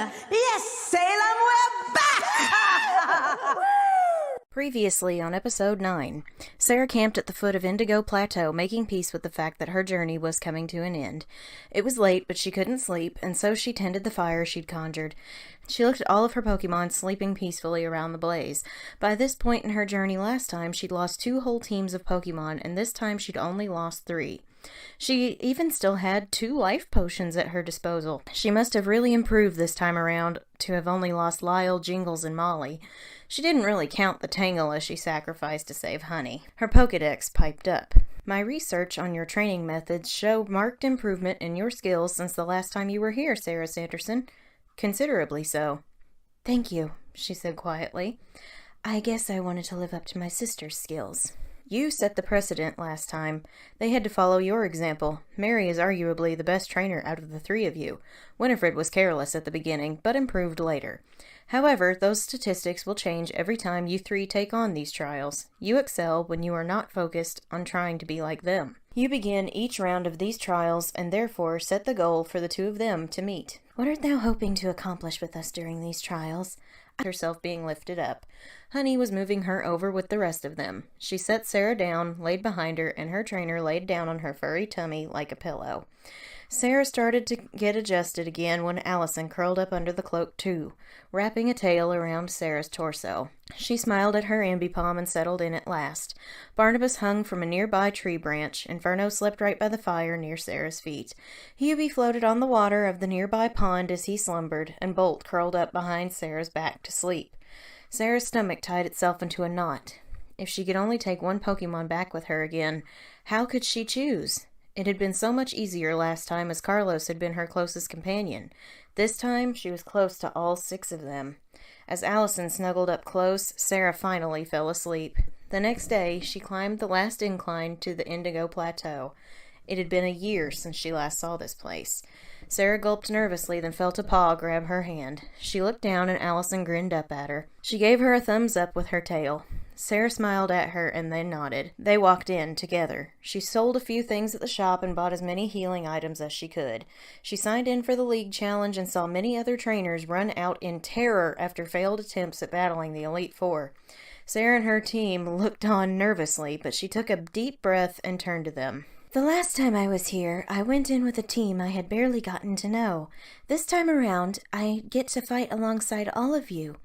Yes, Salem, we're back! Previously on episode 9, Sarah camped at the foot of Indigo Plateau, making peace with the fact that her journey was coming to an end. It was late, but she couldn't sleep, and so she tended the fire she'd conjured. She looked at all of her Pokemon sleeping peacefully around the blaze. By this point in her journey last time, she'd lost 2 whole teams of Pokemon, and this time she'd only lost 3. She even still had 2 life potions at her disposal. She must have really improved this time around to have only lost Lyle, Jingles, and Molly. She didn't really count the Tangle as she sacrificed to save Honey. Her Pokedex piped up. My research on your training methods show marked improvement in your skills since the last time you were here, Sarah Sanderson. Considerably so. Thank you, she said quietly. I guess I wanted to live up to my sister's skills. You set the precedent last time. They had to follow your example. Mary is arguably the best trainer out of the 3 of you. Winifred was careless at the beginning, but improved later. However, those statistics will change every time you 3 take on these trials. You excel when you are not focused on trying to be like them. You begin each round of these trials and therefore set the goal for the 2 of them to meet. What art thou hoping to accomplish with us during these trials? Herself being lifted up. Honey was moving her over with the rest of them. She set Sarah down, laid behind her, and her trainer laid down on her furry tummy like a pillow. Sarah started to get adjusted again when Allison curled up under the cloak too, wrapping a tail around Sarah's torso. She smiled at her ambipom and settled in at last. Barnabas hung from a nearby tree branch. Inferno slept right by the fire near Sarah's feet. Hubie floated on the water of the nearby pond as he slumbered, and Bolt curled up behind Sarah's back to sleep. Sarah's stomach tied itself into a knot. If she could only take one Pokemon back with her again, how could she choose? It had been so much easier last time as Carlos had been her closest companion. This time, she was close to all 6 of them. As Allison snuggled up close, Sarah finally fell asleep. The next day, she climbed the last incline to the Indigo Plateau. It had been a year since she last saw this place. Sarah gulped nervously, then felt a paw grab her hand. She looked down and Allison grinned up at her. She gave her a thumbs up with her tail. Sarah smiled at her and they nodded. They walked in together. She sold a few things at the shop and bought as many healing items as she could. She signed in for the league challenge and saw many other trainers run out in terror after failed attempts at battling the Elite Four. Sarah and her team looked on nervously, but she took a deep breath and turned to them. The last time I was here, I went in with a team I had barely gotten to know. This time around, I get to fight alongside all of you.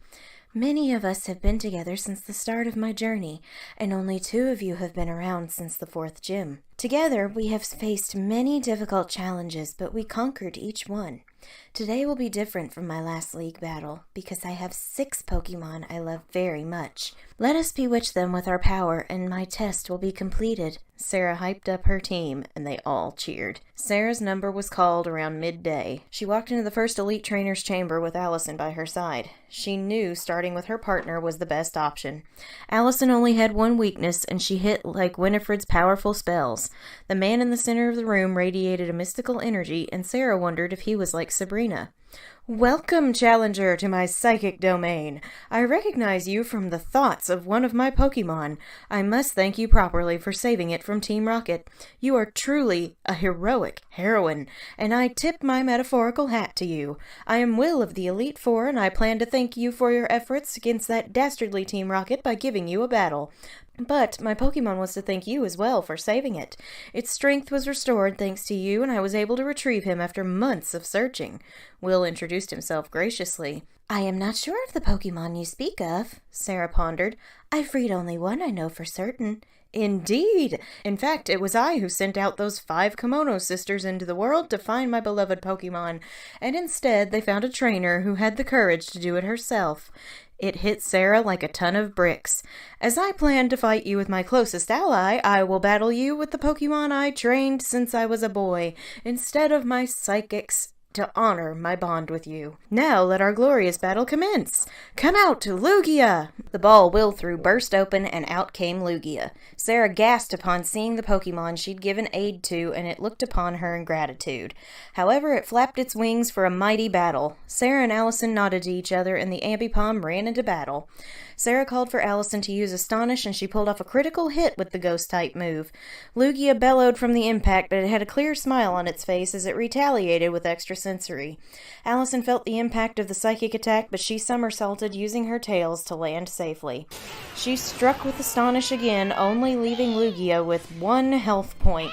Many of us have been together since the start of my journey, and only 2 of you have been around since the 4th gym. Together, we have faced many difficult challenges, but we conquered each one. Today will be different from my last league battle, because I have 6 Pokemon I love very much. Let us bewitch them with our power, and my test will be completed. Sarah hyped up her team, and they all cheered. Sarah's number was called around midday. She walked into the first elite trainer's chamber with Allison by her side. She knew starting with her partner was the best option. Allison only had one weakness, and she hit like Winifred's powerful spells. The man in the center of the room radiated a mystical energy, and Sarah wondered if he was like Sabrina. Welcome, Challenger, to my psychic domain. I recognize you from the thoughts of one of my Pokemon. I must thank you properly for saving it from Team Rocket. You are truly a heroic heroine, and I tip my metaphorical hat to you. I am Will of the Elite Four, and I plan to thank you for your efforts against that dastardly Team Rocket by giving you a battle. But my Pokemon was to thank you as well for saving it. Its strength was restored thanks to you, and I was able to retrieve him after months of searching. Will introduced himself graciously. I am not sure of the Pokemon you speak of, Sarah pondered. I freed only one, I know for certain. Indeed! In fact, it was I who sent out those 5 Kimono sisters into the world to find my beloved Pokemon, and instead they found a trainer who had the courage to do it herself. It hit Sarah like a ton of bricks. As I plan to fight you with my closest ally, I will battle you with the Pokemon I trained since I was a boy, instead of my psychics, to honor my bond with you. Now let our glorious battle commence. Come out, Lugia! The ball Will threw burst open, and out came Lugia. Sarah gasped upon seeing the Pokemon she'd given aid to, and it looked upon her in gratitude. However, it flapped its wings for a mighty battle. Sarah and Allison nodded to each other, and the Ambipom ran into battle. Sarah called for Allison to use Astonish, and she pulled off a critical hit with the ghost-type move. Lugia bellowed from the impact, but it had a clear smile on its face as it retaliated with extrasensory. Allison felt the impact of the psychic attack, but she somersaulted, using her tails to land safely. She struck with Astonish again, only leaving Lugia with 1 health point.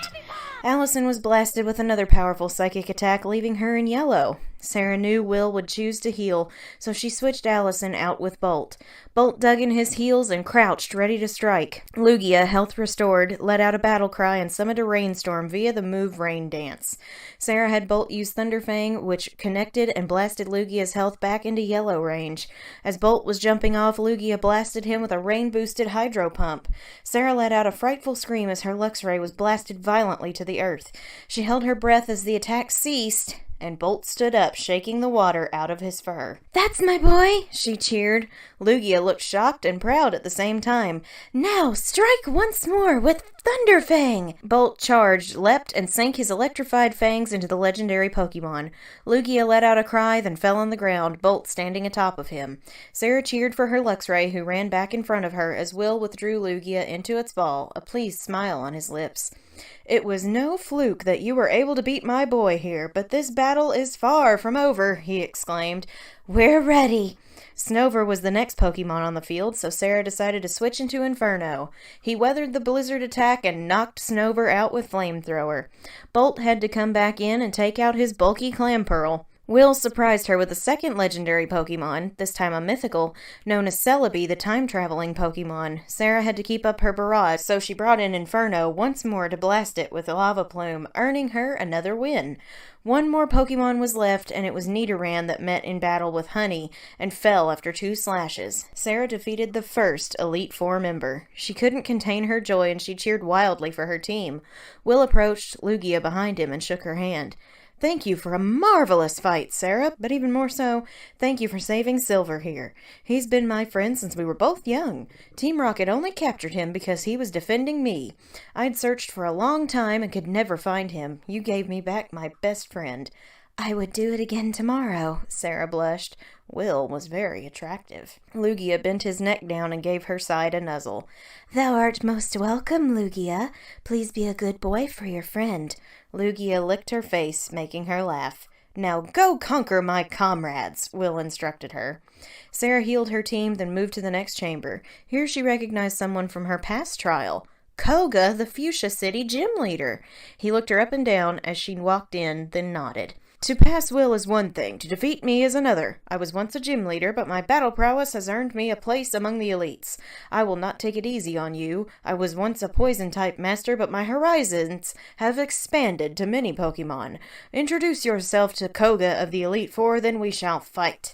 Allison was blasted with another powerful psychic attack, leaving her in yellow. Sarah knew Will would choose to heal, so she switched Allison out with Bolt. Bolt dug in his heels and crouched, ready to strike. Lugia, health restored, let out a battle cry and summoned a rainstorm via the move Rain Dance. Sarah had Bolt use Thunderfang, which connected and blasted Lugia's health back into yellow range. As Bolt was jumping off, Lugia blasted him with a rain-boosted hydro pump. Sarah let out a frightful scream as her Luxray was blasted violently to the earth. She held her breath as the attack ceased, and Bolt stood up, shaking the water out of his fur. "That's my boy!" she cheered. Lugia looked shocked and proud at the same time. "Now, strike once more with Thunderfang!" Bolt charged, leapt, and sank his electrified fangs into the legendary Pokemon. Lugia let out a cry, then fell on the ground, Bolt standing atop of him. Sarah cheered for her Luxray, who ran back in front of her as Will withdrew Lugia into its ball, a pleased smile on his lips. "It was no fluke that you were able to beat my boy here, but this battle is far from over," he exclaimed. "We're ready." Snover was the next Pokemon on the field, so Sarah decided to switch into Inferno. He weathered the blizzard attack and knocked Snover out with Flamethrower. Bolt had to come back in and take out his bulky Clamperl. Will surprised her with a second legendary Pokemon, this time a mythical, known as Celebi, the time-traveling Pokemon. Sarah had to keep up her barrage, so she brought in Inferno once more to blast it with a Lava Plume, earning her another win. One more Pokemon was left, and it was Nidoran that met in battle with Honey and fell after 2 slashes. Sarah defeated the first Elite Four member. She couldn't contain her joy, and she cheered wildly for her team. Will approached Lugia behind him and shook her hand. "Thank you for a marvelous fight, Sarah, but even more so, thank you for saving Silver here. He's been my friend since we were both young. Team Rocket only captured him because he was defending me. I'd searched for a long time and could never find him. You gave me back my best friend." "I would do it again tomorrow," Sarah blushed. Will was very attractive. Lugia bent his neck down and gave her side a nuzzle. "Thou art most welcome, Lugia. Please be a good boy for your friend." Lugia licked her face, making her laugh. "Now go conquer my comrades," Will instructed her. Sarah healed her team, then moved to the next chamber. Here she recognized someone from her past trial. Koga, the Fuchsia City gym leader. He looked her up and down as she walked in, then nodded. "To pass Will is one thing, to defeat me is another. I was once a gym leader, but my battle prowess has earned me a place among the elites. I will not take it easy on you. I was once a poison-type master, but my horizons have expanded to many Pokemon. Introduce yourself to Koga of the Elite Four, then we shall fight."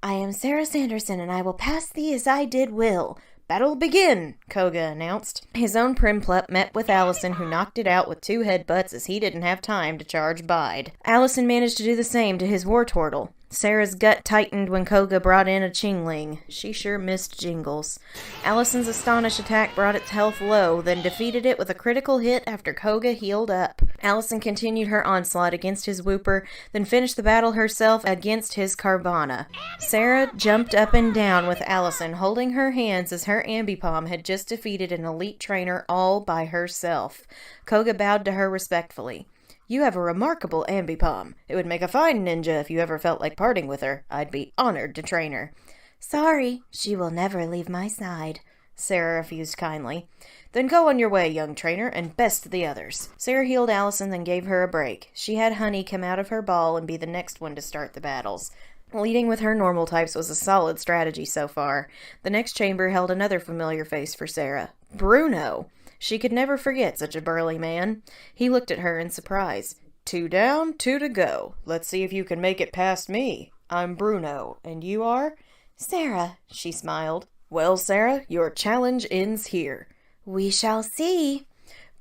"I am Sarah Sanderson, and I will pass thee as I did Will." "Battle begin," Koga announced. His own Primplup met with Allison, who knocked it out with 2 headbutts as he didn't have time to charge Bide. Allison managed to do the same to his Wartortle. Sarah's gut tightened when Koga brought in a Chingling. She sure missed Jingles. Allison's Astonish attack brought its health low, then defeated it with a critical hit after Koga healed up. Allison continued her onslaught against his Wooper, then finished the battle herself against his Carvana. Sarah jumped up and down with Allison, holding her hands as her Ambipom had just defeated an elite trainer all by herself. Koga bowed to her respectfully. "You have a remarkable Ambipom. It would make a fine ninja if you ever felt like parting with her. I'd be honored to train her." "Sorry, she will never leave my side," Sarah refused kindly. "Then go on your way, young trainer, and best the others." Sarah healed Allison, then gave her a break. She had Honey come out of her ball and be the next one to start the battles. Leading with her normal types was a solid strategy so far. The next chamber held another familiar face for Sarah. Bruno! She could never forget such a burly man. He looked at her in surprise. 2 down, 2 to go. Let's see if you can make it past me. I'm Bruno, and you are?" "Sarah," she smiled. "Well, Sarah, your challenge ends here." "We shall see."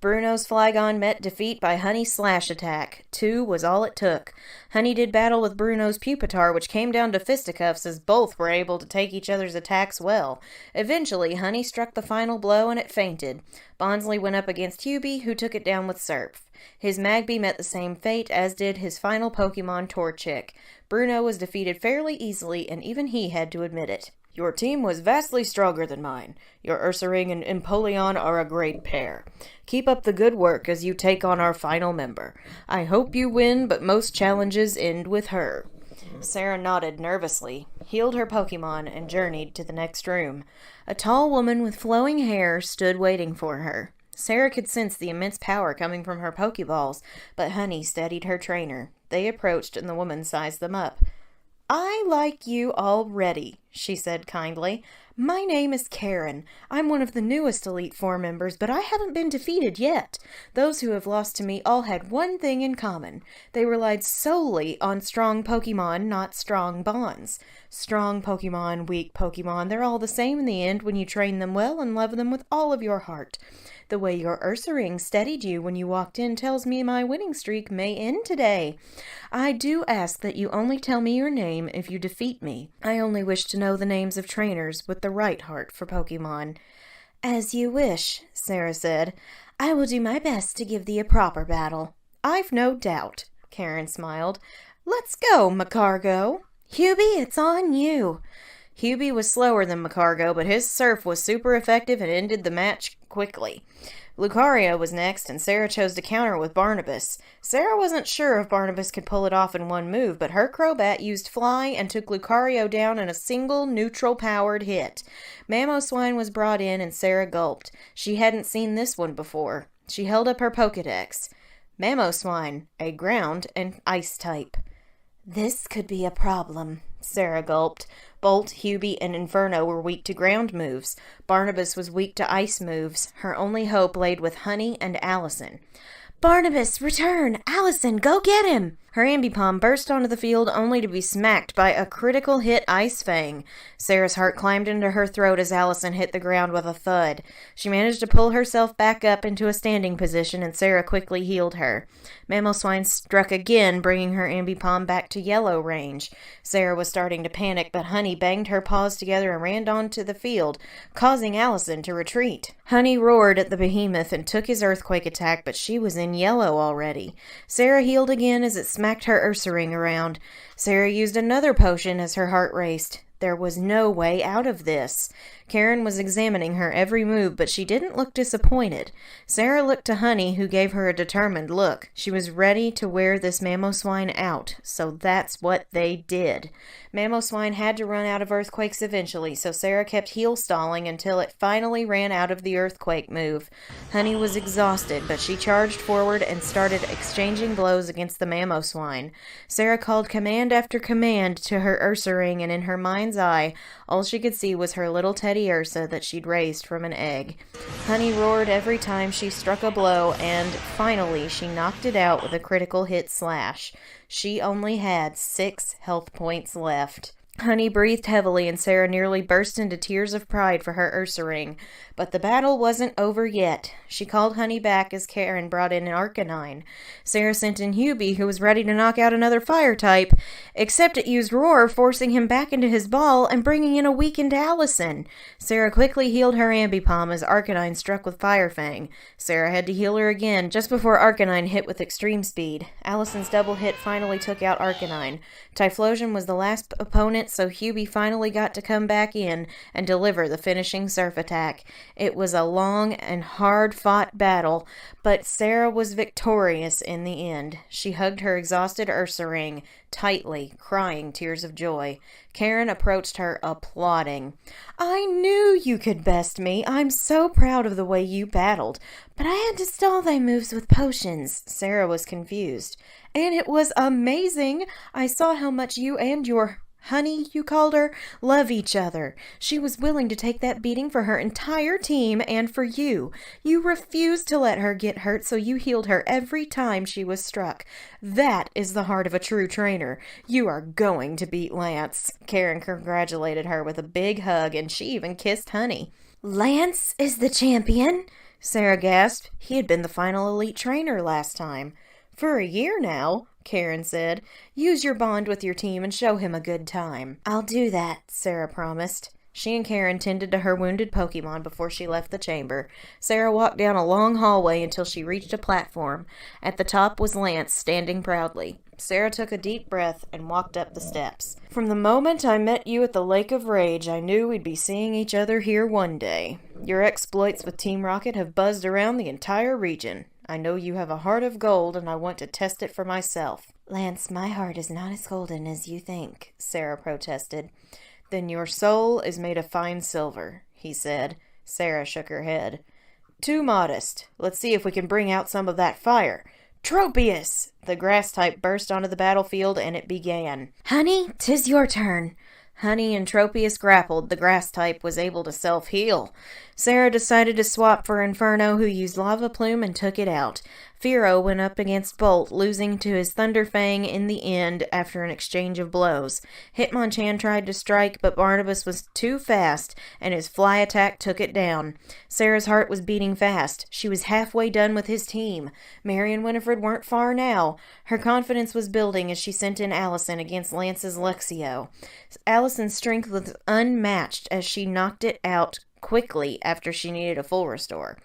Bruno's Flygon met defeat by Honey's Slash attack. 2 was all it took. Honey did battle with Bruno's Pupitar, which came down to fisticuffs as both were able to take each other's attacks well. Eventually, Honey struck the final blow and it fainted. Bonsly went up against Hubie, who took it down with Surf. His Magby met the same fate, as did his final Pokemon Torchic. Bruno was defeated fairly easily, and even he had to admit it. Your team was vastly stronger than mine. Your Ursaring and Empoleon are a great pair. Keep up the good work as you take on our final member. I hope you win, but most challenges end with her." Sarah nodded nervously, healed her Pokemon, and journeyed to the next room. A tall woman with flowing hair stood waiting for her. Sarah could sense the immense power coming from her Pokeballs, but Honey steadied her trainer. They approached, and the woman sized them up. "I like you already," she said kindly. "My name is Karen. I'm one of the newest Elite Four members, but I haven't been defeated yet. Those who have lost to me all had one thing in common. They relied solely on strong Pokemon, not strong bonds. Strong Pokemon, weak Pokemon, they're all the same in the end when you train them well and love them with all of your heart. The way your Ursaring steadied you when you walked in tells me my winning streak may end today. I do ask that you only tell me your name if you defeat me. I only wish to know the names of trainers with the right heart for Pokemon." "As you wish," Sarah said. "I will do my best to give thee a proper battle." "I've no doubt," Karen smiled. "Let's go, Macargo." "Hubie, it's on you." Hubie was slower than Macargo, but his surf was super effective and ended the match quickly. Lucario was next, and Sarah chose to counter with Barnabas. Sarah wasn't sure if Barnabas could pull it off in one move, but her Crobat used Fly and took Lucario down in a single neutral-powered hit. Mamoswine was brought in, and Sarah gulped. She hadn't seen this one before. She held up her Pokedex. Mamoswine, a ground and ice type. "This could be a problem," Sarah gulped. Bolt, Hubie, and Inferno were weak to ground moves. Barnabas was weak to ice moves. Her only hope laid with Honey and Allison. "Barnabas, return! Allison, go get him!" Her Ambipom burst onto the field only to be smacked by a critical hit Ice Fang. Sarah's heart climbed into her throat as Allison hit the ground with a thud. She managed to pull herself back up into a standing position, and Sarah quickly healed her. Mamoswine struck again, bringing her Ambipom back to yellow range. Sarah was starting to panic, but Honey banged her paws together and ran onto the field, causing Allison to retreat. Honey roared at the behemoth and took his earthquake attack, but she was in yellow already. Sarah healed again as it smacked her Ursaring around. Sarah used another potion as her heart raced. There was no way out of this. Karen was examining her every move, but she didn't look disappointed. Sarah looked to Honey, who gave her a determined look. She was ready to wear this Mamoswine out, so that's what they did. Mamoswine had to run out of earthquakes eventually, so Sarah kept heel stalling until it finally ran out of the earthquake move. Honey was exhausted, but she charged forward and started exchanging blows against the Mamoswine. Sarah called command after command to her Ursaring, and in her mind's eye, all she could see was her little Teddy Ursa that she'd raised from an egg. Honey roared every time she struck a blow, and finally she knocked it out with a critical hit slash. She only had 6 health points left. Honey breathed heavily, and Sarah nearly burst into tears of pride for her Ursaring. But the battle wasn't over yet. She called Honey back as Karen brought in an Arcanine. Sarah sent in Hubie, who was ready to knock out another fire type, except it used Roar, forcing him back into his ball and bringing in a weakened Allison. Sarah quickly healed her Ambipom as Arcanine struck with Fire Fang. Sarah had to heal her again just before Arcanine hit with extreme speed. Allison's double hit finally took out Arcanine. Typhlosion was the last opponent, so Hubie finally got to come back in and deliver the finishing surf attack. It was a long and hard-fought battle, but Sarah was victorious in the end. She hugged her exhausted Ursaring tightly, crying tears of joy. Karen approached her, applauding. "I knew you could best me. I'm so proud of the way you battled. But I had to stall thy moves with potions." Sarah was confused. "And it was amazing. I saw how much you and your Honey, you called her, love each other. She was willing to take that beating for her entire team and for you. You refused to let her get hurt, so you healed her every time she was struck. That is the heart of a true trainer. You are going to beat Lance." Karen congratulated her with a big hug, and she even kissed Honey. "Lance is the champion?" Sarah gasped. He had been the final elite trainer last time. "For a year now," Karen said. "Use your bond with your team and show him a good time." "I'll do that," Sarah promised. She and Karen tended to her wounded Pokemon before she left the chamber. Sarah walked down a long hallway until she reached a platform. At the top was Lance, standing proudly. Sarah took a deep breath and walked up the steps. From the moment I met you at the Lake of Rage, I knew we'd be seeing each other here one day. Your exploits with Team Rocket have buzzed around the entire region. I know you have a heart of gold, and I want to test it for myself. Lance, my heart is not as golden as you think, Sarah protested. Then your soul is made of fine silver, he said. Sarah shook her head. Too modest. Let's see if we can bring out some of that fire. Tropius! The grass type burst onto the battlefield, and it began. Honey, 'tis your turn. Honey and Tropius grappled. The grass type was able to self-heal. Sarah decided to swap for Inferno, who used Lava Plume and took it out. Firo went up against Bolt, losing to his Thunder Fang in the end after an exchange of blows. Hitmonchan tried to strike, but Barnabas was too fast, and his fly attack took it down. Sarah's heart was beating fast. She was halfway done with his team. Mary and Winifred weren't far now. Her confidence was building as she sent in Allison against Lance's Lexio. Allison's strength was unmatched as she knocked it out quickly after she needed a full restore.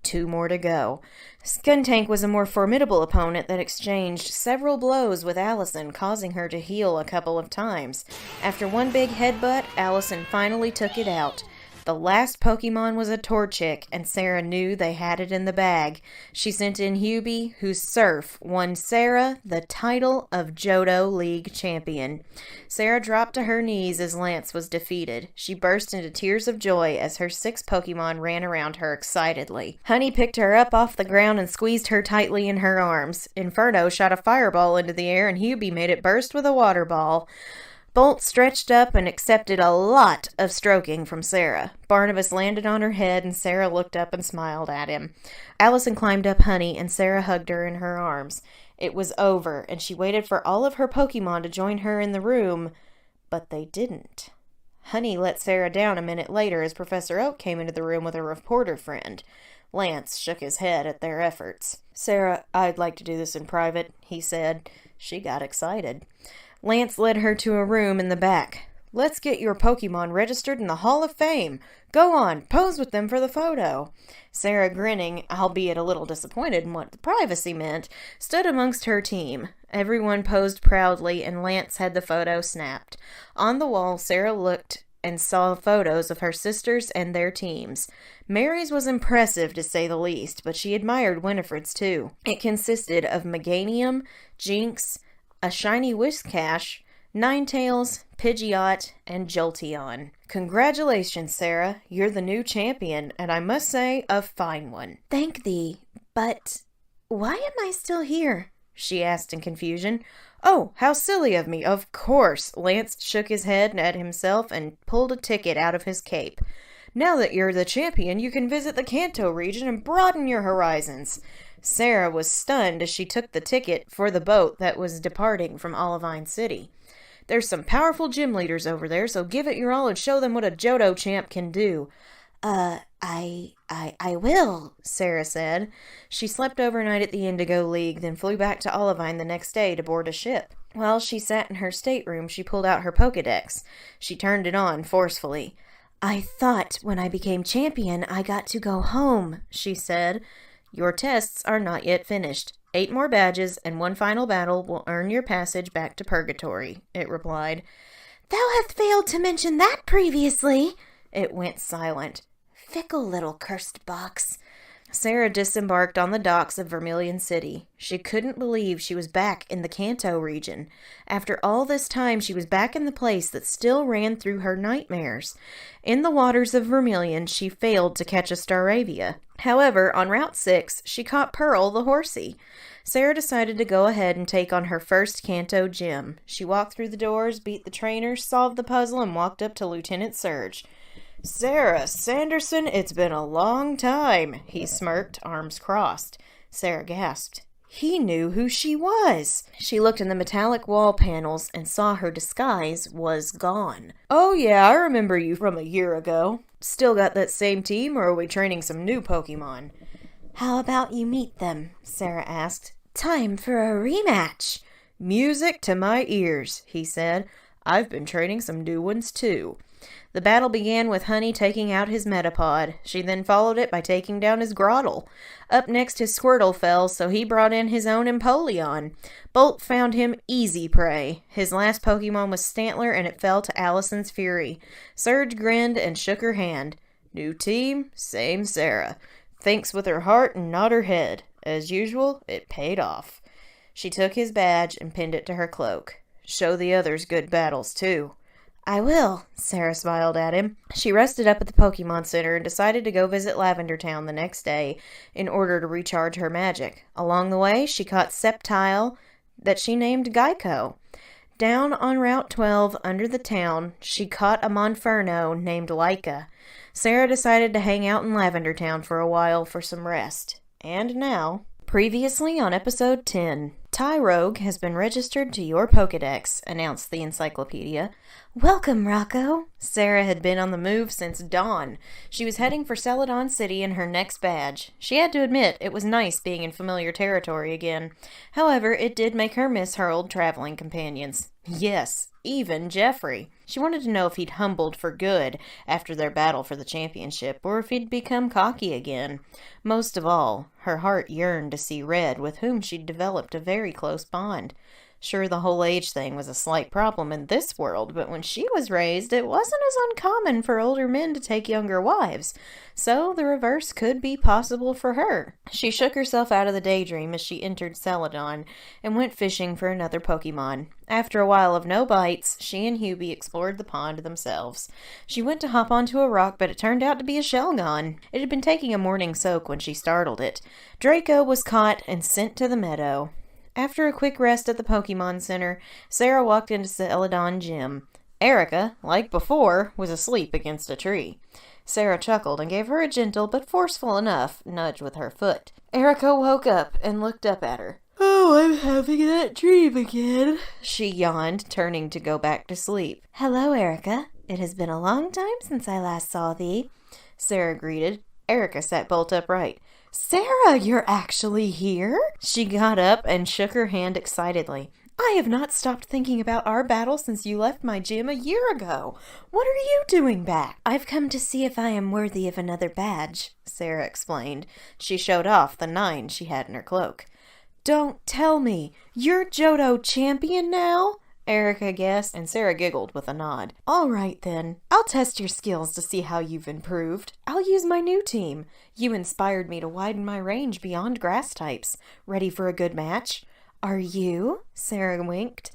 2 more to go. Skuntank was a more formidable opponent that exchanged several blows with Allison, causing her to heal a couple of times. After one big headbutt, Allison finally took it out. The last Pokemon was a Torchic, and Sarah knew they had it in the bag. She sent in Hubie, whose Surf won Sarah the title of Johto League champion. Sarah dropped to her knees as Lance was defeated. She burst into tears of joy as her 6 Pokemon ran around her excitedly. Honey picked her up off the ground and squeezed her tightly in her arms. Inferno shot a fireball into the air, and Hubie made it burst with a water ball. Bolt stretched up and accepted a lot of stroking from Sarah. Barnabas landed on her head, and Sarah looked up and smiled at him. Allison climbed up Honey, and Sarah hugged her in her arms. It was over, and she waited for all of her Pokemon to join her in the room, but they didn't. Honey let Sarah down a minute later as Professor Oak came into the room with a reporter friend. Lance shook his head at their efforts. Sarah, I'd like to do this in private, he said. She got excited. Lance led her to a room in the back. Let's get your Pokemon registered in the Hall of Fame. Go on, pose with them for the photo. Sarah, grinning, albeit a little disappointed in what the privacy meant, stood amongst her team. Everyone posed proudly, and Lance had the photo snapped. On the wall, Sarah looked and saw photos of her sisters and their teams. Mary's was impressive, to say the least, but she admired Winifred's too. It consisted of Meganium, Jinx, a shiny Whiscash, Ninetales, Pidgeot, and Jolteon. Congratulations, Sarah. You're the new champion, and I must say, a fine one. Thank thee, but why am I still here? She asked in confusion. Oh, how silly of me. Of course. Lance shook his head at himself and pulled a ticket out of his cape. Now that you're the champion, you can visit the Kanto region and broaden your horizons. Sarah was stunned as she took the ticket for the boat that was departing from Olivine City. There's some powerful gym leaders over there, so give it your all and show them what a Johto champ can do. I will, Sarah said. She slept overnight at the Indigo League, then flew back to Olivine the next day to board a ship. While she sat in her stateroom, she pulled out her Pokedex. She turned it on forcefully. I thought when I became champion I got to go home, she said. Your tests are not yet finished. 8 more badges and 1 final battle will earn your passage back to Purgatory, it replied. Thou hast failed to mention that previously. It went silent. Fickle little cursed box. Sarah disembarked on the docks of Vermilion City. She couldn't believe she was back in the Kanto region. After all this time, she was back in the place that still ran through her nightmares. In the waters of Vermilion, she failed to catch a Staravia. However, on Route 6, she caught Pearl the horsey. Sarah decided to go ahead and take on her first Kanto gym. She walked through the doors, beat the trainer, solved the puzzle, and walked up to Lieutenant Surge. Sarah, Sanderson, it's been a long time, he smirked, arms crossed. Sarah gasped. He knew who she was. She looked in the metallic wall panels and saw her disguise was gone. Oh yeah, I remember you from a year ago. Still got that same team, or are we training some new Pokemon? How about you meet them? Sarah asked. Time for a rematch. Music to my ears, he said. I've been training some new ones too. The battle began with Honey taking out his Metapod. She then followed it by taking down his Grottle. Up next, his Squirtle fell, so he brought in his own Empoleon. Bolt found him easy prey. His last Pokemon was Stantler, and it fell to Allison's Fury. Surge grinned and shook her hand. New team, same Sarah. Thinks with her heart and not her head. As usual, it paid off. She took his badge and pinned it to her cloak. Show the others good battles, too. I will, Sarah smiled at him. She rested up at the Pokemon Center and decided to go visit Lavender Town the next day in order to recharge her magic. Along the way, she caught Sceptile that she named Geico. Down on Route 12 under the town, she caught a Monferno named Laika. Sarah decided to hang out in Lavender Town for a while for some rest. And now, previously on episode 10, Tyrogue has been registered to your Pokedex, announced the encyclopedia. Welcome, Rocco. Sarah had been on the move since dawn. She was heading for Celadon City in her next badge. She had to admit it was nice being in familiar territory again. However, it did make her miss her old traveling companions. Yes, even Jeffrey. She wanted to know if he'd humbled for good after their battle for the championship, or if he'd become cocky again. Most of all, her heart yearned to see Red, with whom she'd developed a very close bond. Sure, the whole age thing was a slight problem in this world, but when she was raised, it wasn't as uncommon for older men to take younger wives, so the reverse could be possible for her. She shook herself out of the daydream as she entered Celadon and went fishing for another Pokemon. After a while of no bites, she and Hubie explored the pond themselves. She went to hop onto a rock, but it turned out to be a Shelgon. It had been taking a morning soak when she startled it. Draco was caught and sent to the meadow. After a quick rest at the Pokemon Center, Sarah walked into Celadon Gym. Erica, like before, was asleep against a tree. Sarah chuckled and gave her a gentle but forceful enough nudge with her foot. Erica woke up and looked up at her. Oh, I'm having that dream again, she yawned, turning to go back to sleep. Hello, Erica. It has been a long time since I last saw thee, Sarah greeted. Erica sat bolt upright. Sarah, you're actually here? She got up and shook her hand excitedly. I have not stopped thinking about our battle since you left my gym a year ago. What are you doing back? I've come to see if I am worthy of another badge, Sarah explained. She showed off the 9 she had in her cloak. Don't tell me. You're Johto champion now? Erica guessed, and Sarah giggled with a nod. All right, then. I'll test your skills to see how you've improved. I'll use my new team. You inspired me to widen my range beyond grass types. Ready for a good match? Are you? Sarah winked.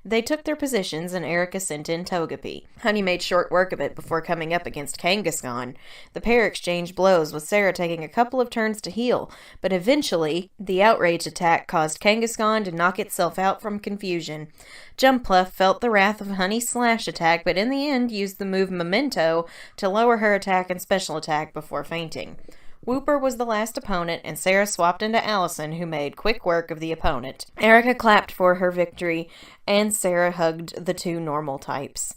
They took their positions, and Erica sent in Togepi. Honey made short work of it before coming up against Kangaskhan. The pair exchanged blows, with Sarah taking a couple of turns to heal, but eventually, the outrage attack caused Kangaskhan to knock itself out from confusion. Jumpluff felt the wrath of Honey's slash attack, but in the end used the move Memento to lower her attack and special attack before fainting. Whooper was the last opponent, and Sarah swapped into Allison, who made quick work of the opponent. Erica clapped for her victory, and Sarah hugged the 2 normal types.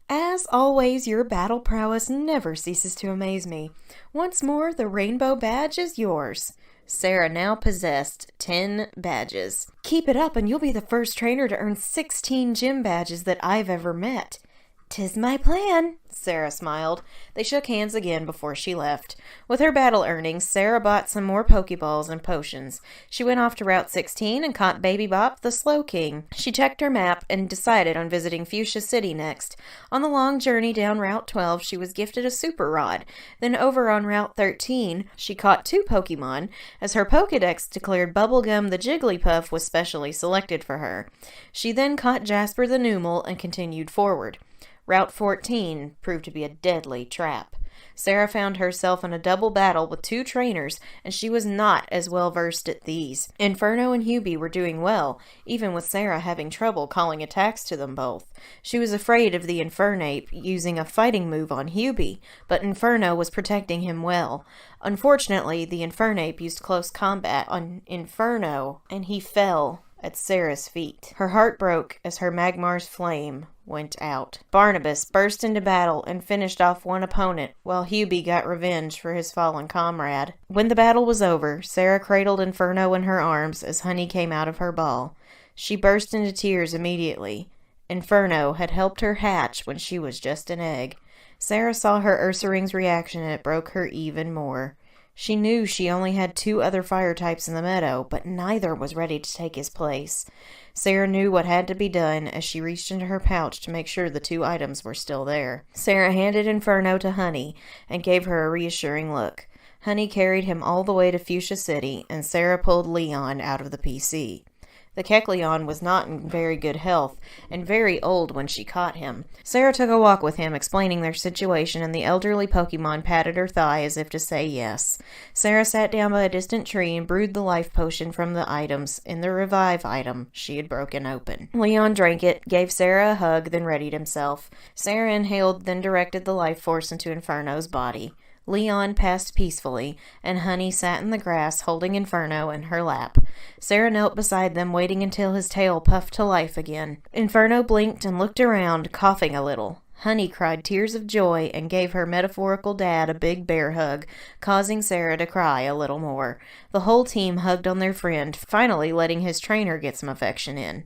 As always, your battle prowess never ceases to amaze me. Once more, the rainbow badge is yours. Sarah now possessed 10 badges. Keep it up, and you'll be the first trainer to earn 16 gym badges that I've ever met. 'Tis my plan, Sarah smiled. They shook hands again before she left. With her battle earnings, Sarah bought some more Pokeballs and potions. She went off to Route 16 and caught Baby Bop, the Slow King. She checked her map and decided on visiting Fuchsia City next. On the long journey down Route 12, she was gifted a Super Rod. Then over on Route 13, she caught 2 Pokemon, as her Pokedex declared Bubblegum the Jigglypuff was specially selected for her. She then caught Jasper the Numel and continued forward. Route 14 proved to be a deadly trap. Sarah found herself in a double battle with 2 trainers, and she was not as well versed at these. Inferno and Hubie were doing well, even with Sarah having trouble calling attacks to them both. She was afraid of the Infernape using a fighting move on Hubie, but Inferno was protecting him well. Unfortunately, the Infernape used close combat on Inferno, and he fell at Sarah's feet. Her heart broke as her Magmar's flame went out. Barnabas burst into battle and finished off one opponent, while Hubie got revenge for his fallen comrade. When the battle was over, Sarah cradled Inferno in her arms as Honey came out of her ball. She burst into tears immediately. Inferno had helped her hatch when she was just an egg. Sarah saw her Ursaring's reaction and it broke her even more. She knew she only had 2 other fire types in the meadow, but neither was ready to take his place. Sarah knew what had to be done as she reached into her pouch to make sure the 2 items were still there. Sarah handed Inferno to Honey and gave her a reassuring look. Honey carried him all the way to Fuchsia City, and Sarah pulled Leon out of the PC. The Kecleon was not in very good health, and very old when she caught him. Sarah took a walk with him, explaining their situation, and the elderly Pokemon patted her thigh as if to say yes. Sarah sat down by a distant tree and brewed the life potion from the items in the revive item she had broken open. Leon drank it, gave Sarah a hug, then readied himself. Sarah inhaled, then directed the life force into Inferno's body. Leon passed peacefully, and Honey sat in the grass holding Inferno in her lap. Sarah knelt beside them, waiting until his tail puffed to life again. Inferno blinked and looked around, coughing a little. Honey cried tears of joy and gave her metaphorical dad a big bear hug, causing Sarah to cry a little more. The whole team hugged on their friend, finally letting his trainer get some affection in.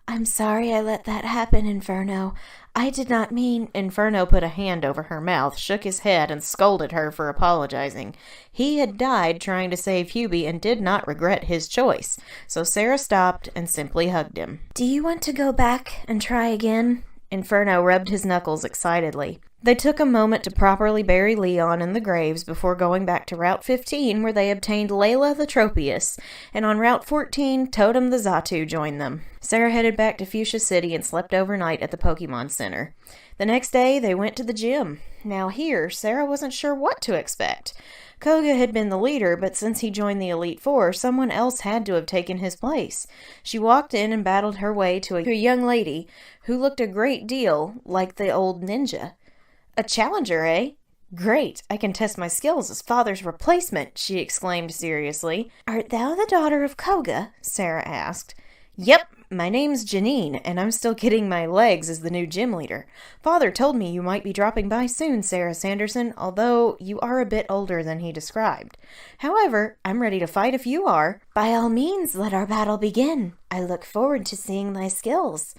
"I'm sorry I let that happen, Inferno. I did not mean—" Inferno put a hand over her mouth, shook his head, and scolded her for apologizing. He had died trying to save Hubie and did not regret his choice, so Sarah stopped and simply hugged him. "Do you want to go back and try again?" Inferno rubbed his knuckles excitedly. They took a moment to properly bury Leon in the graves before going back to Route 15, where they obtained Layla the Tropius, and on Route 14, Totem the Xatu joined them. Sarah headed back to Fuchsia City and slept overnight at the Pokemon Center. The next day, they went to the gym. Now here, Sarah wasn't sure what to expect. Koga had been the leader, but since he joined the Elite Four, someone else had to have taken his place. She walked in and battled her way to a young lady who looked a great deal like the old ninja. "A challenger, eh? Great, I can test my skills as father's replacement," she exclaimed seriously. "Art thou the daughter of Koga?" Sarah asked. "Yep, my name's Janine, and I'm still getting my legs as the new gym leader. Father told me you might be dropping by soon, Sarah Sanderson, although you are a bit older than he described. However, I'm ready to fight if you are." "By all means, let our battle begin. I look forward to seeing thy skills."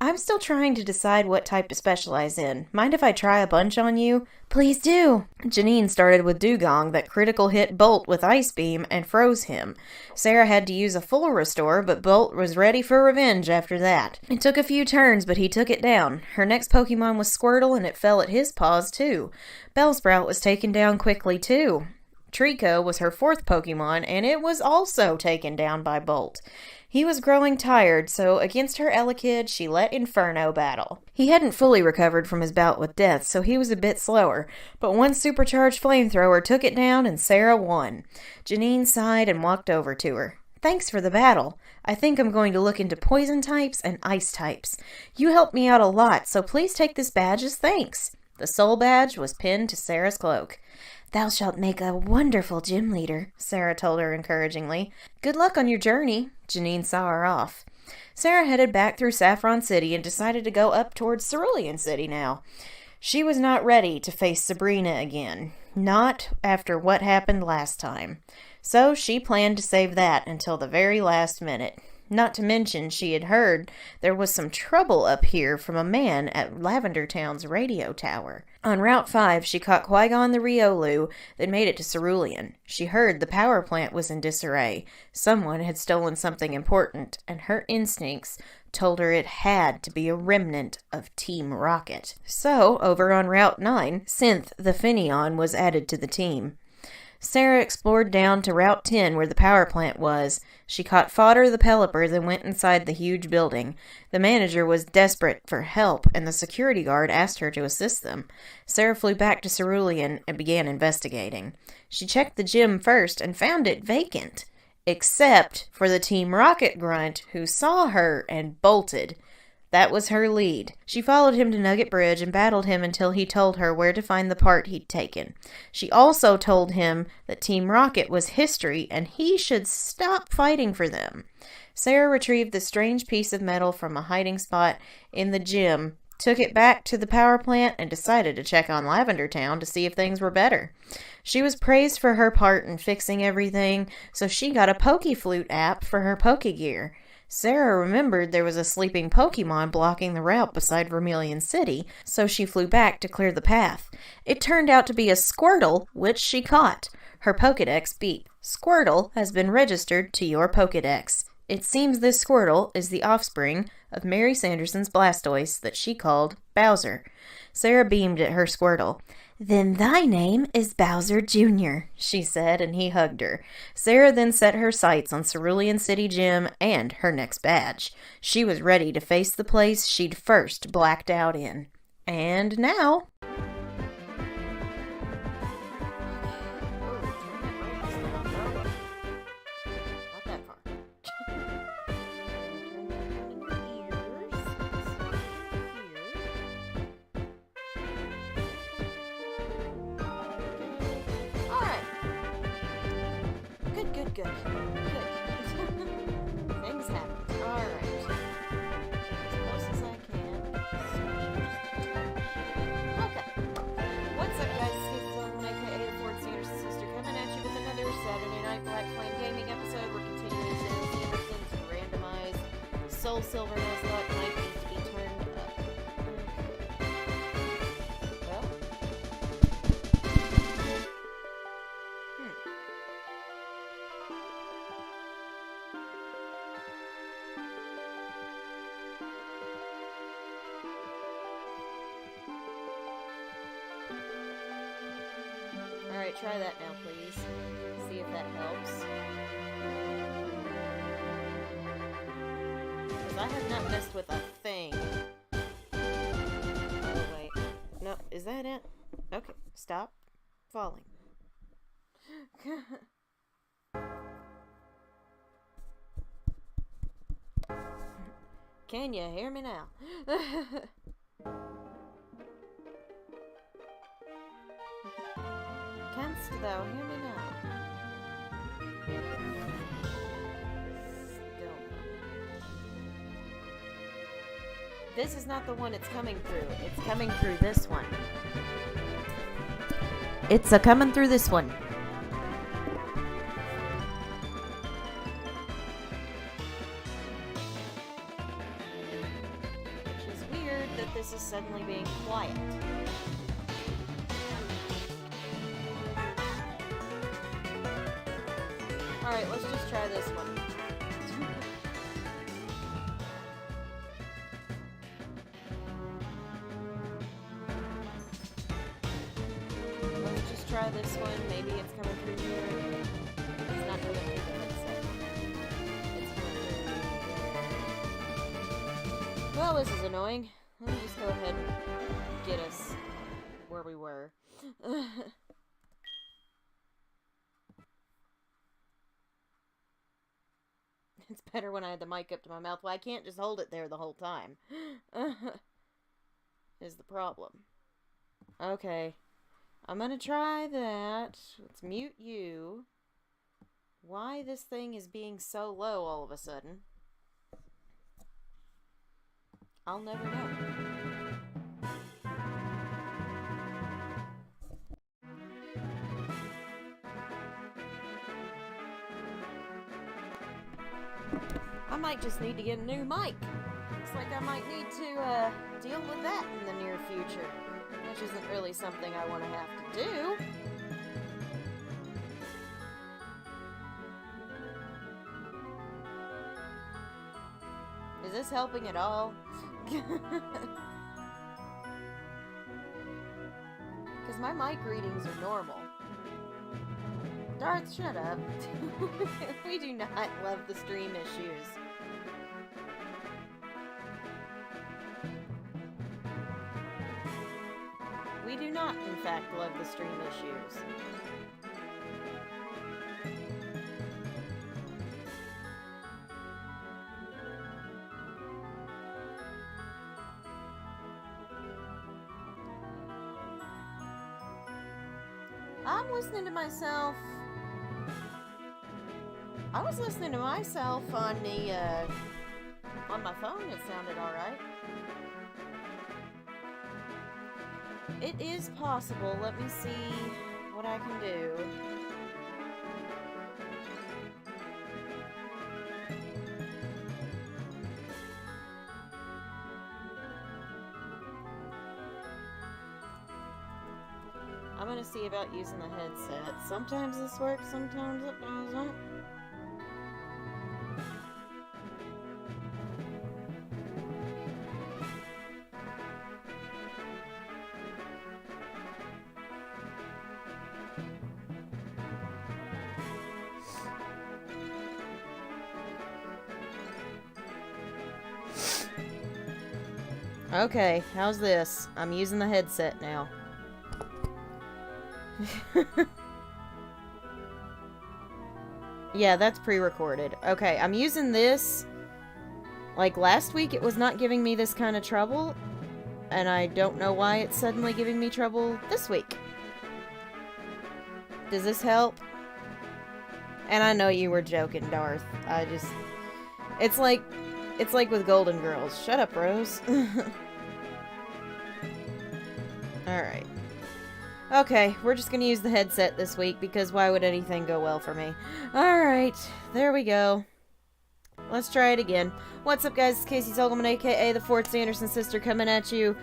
"I'm still trying to decide what type to specialize in. Mind if I try a bunch on you?" "Please do." Janine started with Dugong that critical hit Bolt with Ice Beam and froze him. Sarah had to use a full restore, but Bolt was ready for revenge after that. It took a few turns, but he took it down. Her next Pokemon was Squirtle, and it fell at his paws too. Bellsprout was taken down quickly too. Trico was her 4th Pokemon, and it was also taken down by Bolt. He was growing tired, so against her Elekid, she let Inferno battle. He hadn't fully recovered from his bout with death, so he was a bit slower, but one supercharged flamethrower took it down and Sarah won. Janine sighed and walked over to her. "Thanks for the battle. I think I'm going to look into poison types and ice types. You helped me out a lot, so please take this badge as thanks." The soul badge was pinned to Sarah's cloak. "Thou shalt make a wonderful gym leader," Sarah told her encouragingly. "Good luck on your journey." Janine saw her off. Sarah headed back through Saffron City and decided to go up towards Cerulean City now. She was not ready to face Sabrina again. Not after what happened last time. So she planned to save that until the very last minute. Not to mention, she had heard there was some trouble up here from a man at Lavender Town's radio tower. On Route 5, she caught Qui-Gon the Riolu that made it to Cerulean. She heard the power plant was in disarray. Someone had stolen something important, and her instincts told her it had to be a remnant of Team Rocket. So, over on Route 9, Synth the Finneon was added to the team. Sarah explored down to Route 10 where the power plant was. She caught Fodder the Pelipper and went inside the huge building. The manager was desperate for help, and the security guard asked her to assist them. Sarah flew back to Cerulean and began investigating. She checked the gym first and found it vacant, except for the Team Rocket grunt who saw her and bolted. That was her lead. She followed him to Nugget Bridge and battled him until he told her where to find the part he'd taken. She also told him that Team Rocket was history and he should stop fighting for them. Sarah retrieved the strange piece of metal from a hiding spot in the gym, took it back to the power plant, and decided to check on Lavender Town to see if things were better. She was praised for her part in fixing everything, so she got a Pokeflute app for her Pokegear. Sarah remembered there was a sleeping Pokemon blocking the route beside Vermilion City, so she flew back to clear the path. It turned out to be a Squirtle, which she caught. Her Pokedex beat. Squirtle has been registered to your Pokedex. It seems this Squirtle is the offspring of Mary Sanderson's Blastoise that she called Bowser. Sarah beamed at her Squirtle. "Then thy name is Bowser Jr.," she said, and he hugged her. Sarah then set her sights on Cerulean City Gym and her next badge. She was ready to face the place she'd first blacked out in. And now... Good. Things happen. Alright. As close as I can. Okay. What's up, guys? It's aka Ford Sanderson's sister, coming at you with another Saturday Night Black Flame Gaming episode. We're continuing Sanderson's randomized Soul Silver Nuzlocke might need to be turned up. Well. Alright, try that now, please. See if that helps. Because I have not messed with a thing. Oh, wait. No, is that it? Okay, stop falling. Can you hear me now? Canst thou hear me now? Still not. This is not the one it's coming through. It's coming through this one. It's coming through this one. Which is weird that this is suddenly being quiet. Alright, let's just try this one. Let's just try this one. Maybe it's coming through here. It's not coming through the headset. It's coming through. Well, this is annoying. Let me just go ahead and get us where we were. It's better when I had the mic up to my mouth. Well, I can't just hold it there the whole time. Is the problem. Okay. I'm gonna try that. Let's mute you. Why this thing is being so low all of a sudden, I'll never know. I might just need to get a new mic. Looks like I might need to deal with that in the near future, which isn't really something I want to have to do. Is this helping at all? Because my mic readings are normal. Darth, shut up. We do not love the stream issues. We do not, in fact, love the stream issues. I'm listening to myself. I was listening to myself on the, on my phone. It sounded alright. It is possible. Let me see what I can do. I'm gonna see about using the headset. Sometimes this works, sometimes it doesn't. Okay, how's this? I'm using the headset now. Yeah, that's pre-recorded. Okay, I'm using this. Like, last week it was not giving me this kind of trouble, and I don't know why it's suddenly giving me trouble this week. Does this help? And I know you were joking, Darth. It's like with Golden Girls. Shut up, Rose. Alright. Okay, we're just gonna use the headset this week, because why would anything go well for me? Alright, there we go. Let's try it again. What's up, guys? It's Casey Zogelman, aka the fourth Sanderson sister, coming at you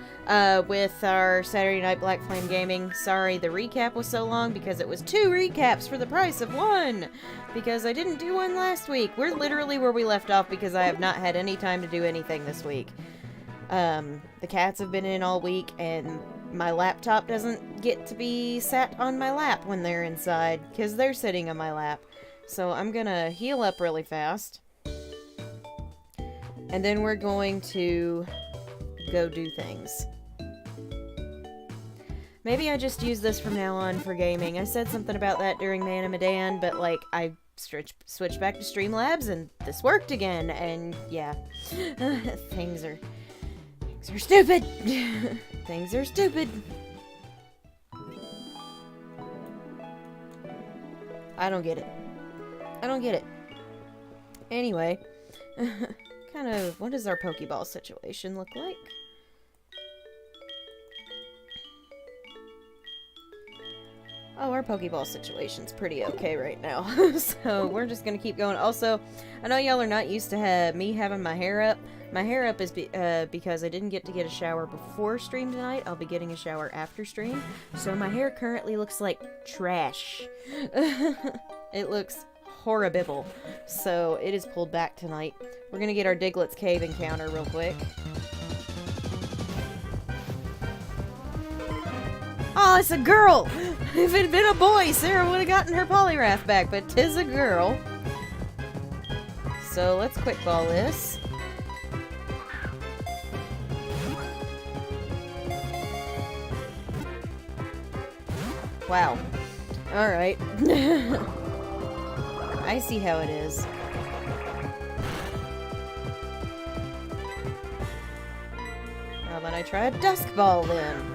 with our Saturday Night Black Flame Gaming. Sorry, the recap was so long because it was 2 recaps for the price of 1! Because I didn't do one last week. We're literally where we left off because I have not had any time to do anything this week. The cats have been in all week, and my laptop doesn't get to be sat on my lap when they're inside, because they're sitting on my lap. So I'm gonna heal up really fast. And then we're going to go do things. Maybe I just use this from now on for gaming. I said something about that during Man and Medan, but like, I switched back to Streamlabs and this worked again, and yeah. Things are stupid! Things are stupid! I don't get it. I don't get it. Anyway. Kind of, what does our Pokeball situation look like? Oh, our Pokeball situation's pretty okay right now. So, we're just gonna keep going. Also, I know y'all are not used to me having my hair up. My hair up is because I didn't get to get a shower before stream tonight. I'll be getting a shower after stream. So, my hair currently looks like trash. It looks horrible. So, it is pulled back tonight. We're gonna get our Diglett's Cave encounter real quick. Oh, it's a girl! If it had been a boy, Sarah would have gotten her Poliwrath back, but 'tis a girl. So let's quick ball this. Wow. Alright. I see how it is. How about I try a Dusk Ball then?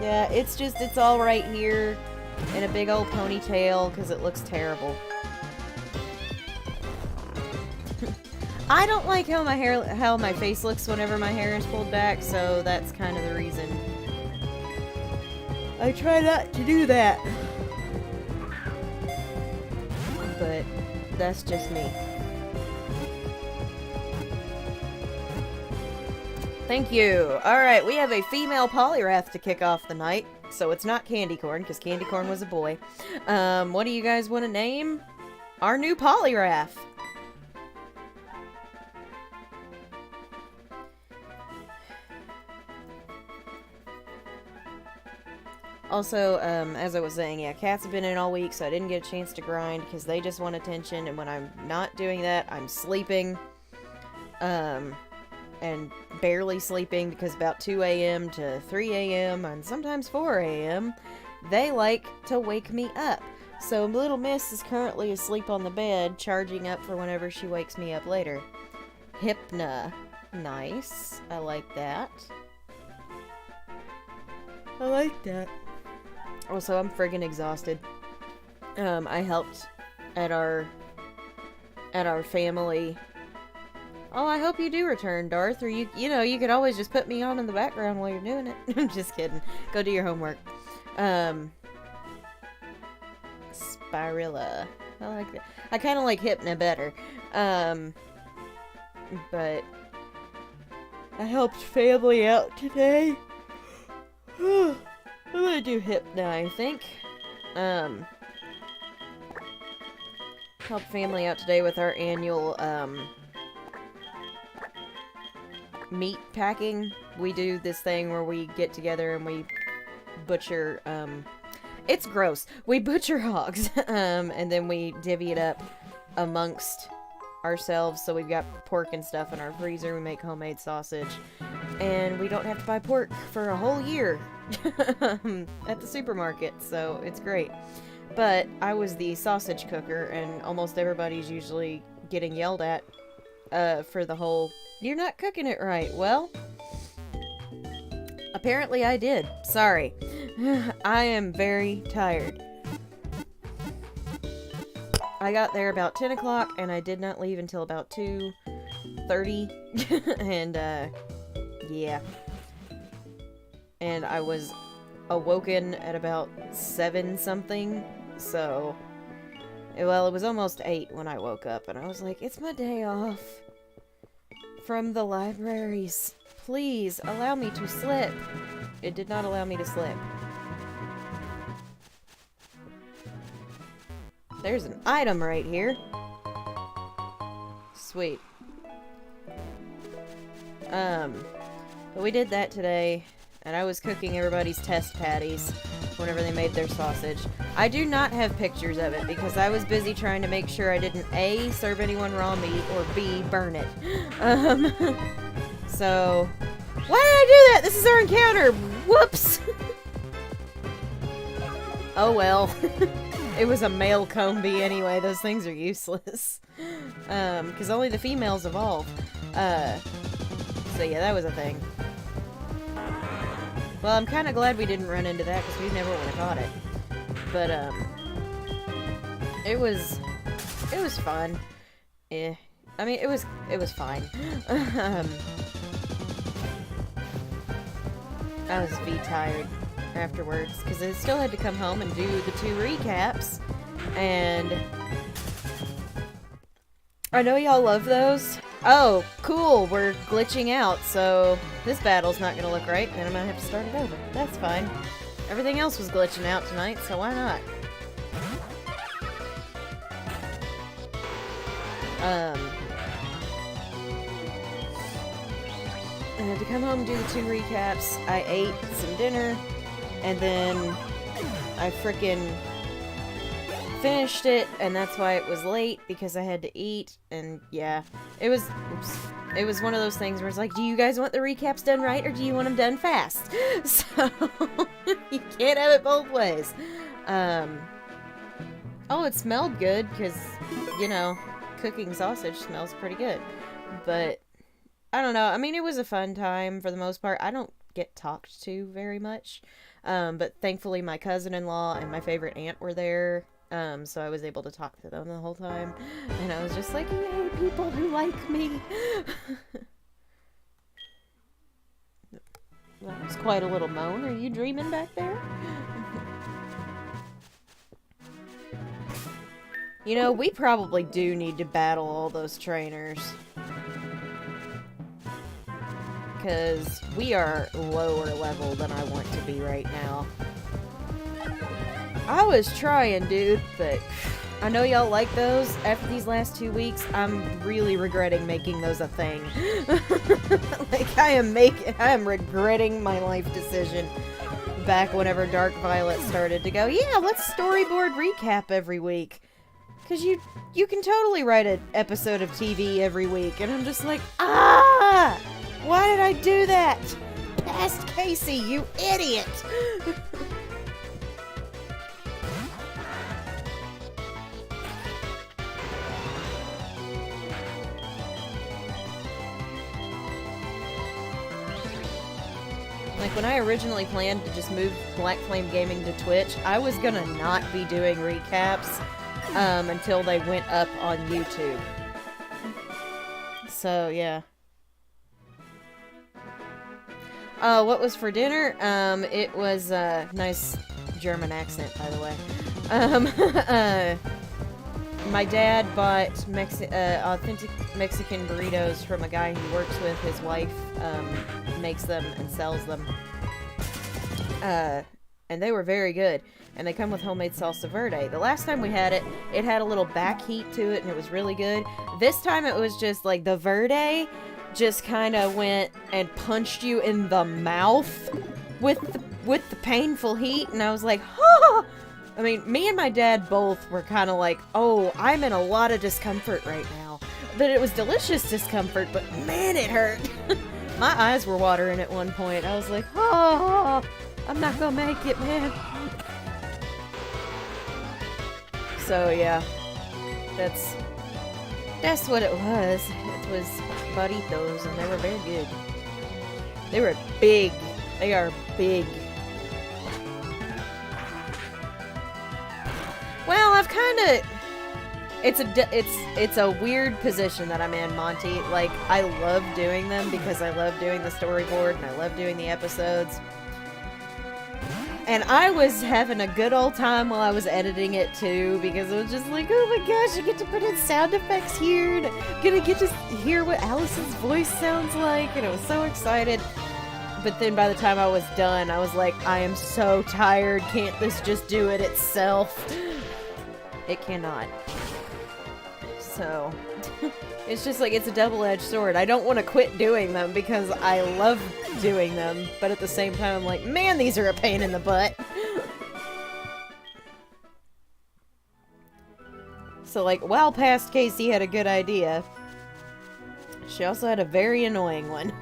Yeah, it's all right here in a big old ponytail because it looks terrible. I don't like how my face looks whenever my hair is pulled back, so that's kind of the reason. I try not to do that. But that's just me. Thank you. Alright, we have a female Poliwrath to kick off the night. So it's not Candy Corn, because Candy Corn was a boy. What do you guys want to name? Our new Poliwrath. Also, as I was saying, yeah, cats have been in all week, so I didn't get a chance to grind, because they just want attention, and when I'm not doing that, I'm sleeping. And barely sleeping, because about 2 a.m. to 3 a.m. and sometimes 4 a.m. they like to wake me up. So little Miss is currently asleep on the bed, charging up for whenever she wakes me up later. Hypna. Nice. I like that. I like that. Also, I'm friggin' exhausted. I helped at our family. Oh, I hope you do return, Darth, or you know, you could always just put me on in the background while you're doing it. I'm just kidding. Go do your homework. Spirilla. I like that. I kind of like Hypna better. But I helped family out today. I'm gonna do hip now, I think. Helped family out today with our annual, meat packing. We do this thing where we get together and we butcher, it's gross. We butcher hogs, and then we divvy it up amongst ourselves. So we've got pork and stuff in our freezer. We make homemade sausage, and we don't have to buy pork for a whole year at the supermarket, so it's great. But I was the sausage cooker, and almost everybody's usually getting yelled at for the whole, "You're not cooking it right." Well, apparently I did. Sorry. I am very tired. I got there about 10 o'clock, and I did not leave until about 2:30. And, yeah. And I was awoken at about 7 something, so... Well, it was almost 8 when I woke up, and I was like, it's my day off from the libraries. Please, allow me to slip. It did not allow me to slip. There's an item right here. Sweet. But we did that today, and I was cooking everybody's test patties whenever they made their sausage. I do not have pictures of it because I was busy trying to make sure I didn't A, serve anyone raw meat, or B, burn it. So, why did I do that? This is our encounter! Whoops! Oh well. It was a male comb bee anyway. Those things are useless. Because only the females evolve. So yeah, that was a thing. Well, I'm kind of glad we didn't run into that, because we never would have caught it. But, it was fun. I mean, it was fine. I was tired afterwards, because I still had to come home and do the 2 recaps, and I know y'all love those. Oh, cool, we're glitching out, so this battle's not gonna look right, and then I'm gonna have to start it over. That's fine. Everything else was glitching out tonight, so why not? I had to come home and do the 2 recaps. I ate some dinner, and then I frickin' finished it, and that's why it was late, because I had to eat, and yeah. It was one of those things where it's like, do you guys want the recaps done right, or do you want them done fast? So, you can't have it both ways. Oh, it smelled good, because, you know, cooking sausage smells pretty good. But, I don't know, I mean, it was a fun time, for the most part. I don't get talked to very much, but thankfully my cousin-in-law and my favorite aunt were there. So I was able to talk to them the whole time, and I was just like, yay, people who like me! That was quite a little moan. Are you dreaming back there? You know, we probably do need to battle all those trainers. Because we are lower level than I want to be right now. I was trying, dude, but I know y'all like those. After these last 2 weeks, I'm really regretting making those a thing. Like, I am regretting my life decision back whenever Dark Violet started to go, yeah, let's storyboard recap every week. Because you can totally write an episode of TV every week, and I'm just like, ah! Why did I do that? Past Casey, you idiot! Like, when I originally planned to just move Black Flame Gaming to Twitch, I was gonna not be doing recaps until they went up on YouTube. So, yeah. What was for dinner? It was a nice German accent, by the way. My dad bought authentic Mexican burritos from a guy he works with. His wife makes them and sells them. and they were very good. And they come with homemade salsa verde. The last time we had it, it had a little back heat to it, and it was really good. This time it was just like the verde just kind of went and punched you in the mouth with the painful heat, and I was like, oh! I mean, me and my dad both were kind of like, oh, I'm in a lot of discomfort right now. But it was delicious discomfort, but man, it hurt. My eyes were watering at one point. I was like, oh, I'm not gonna make it, man. So yeah, that's what it was. It was burritos, and they were very good. They were big. They are big. Well, I've kind of. It's a weird position that I'm in, Monty. Like, I love doing them because I love doing the storyboard and I love doing the episodes. And I was having a good old time while I was editing it too, because it was just like, oh my gosh, I get to put in sound effects here, and I'm gonna get to hear what Alice's voice sounds like, and I was so excited. But then by the time I was done, I was like, I am so tired, can't this just do it itself? It cannot. So, it's just like, it's a double-edged sword. I don't want to quit doing them because I love doing them, but at the same time, I'm like, man, these are a pain in the butt. So, like, while past Casey had a good idea, she also had a very annoying one.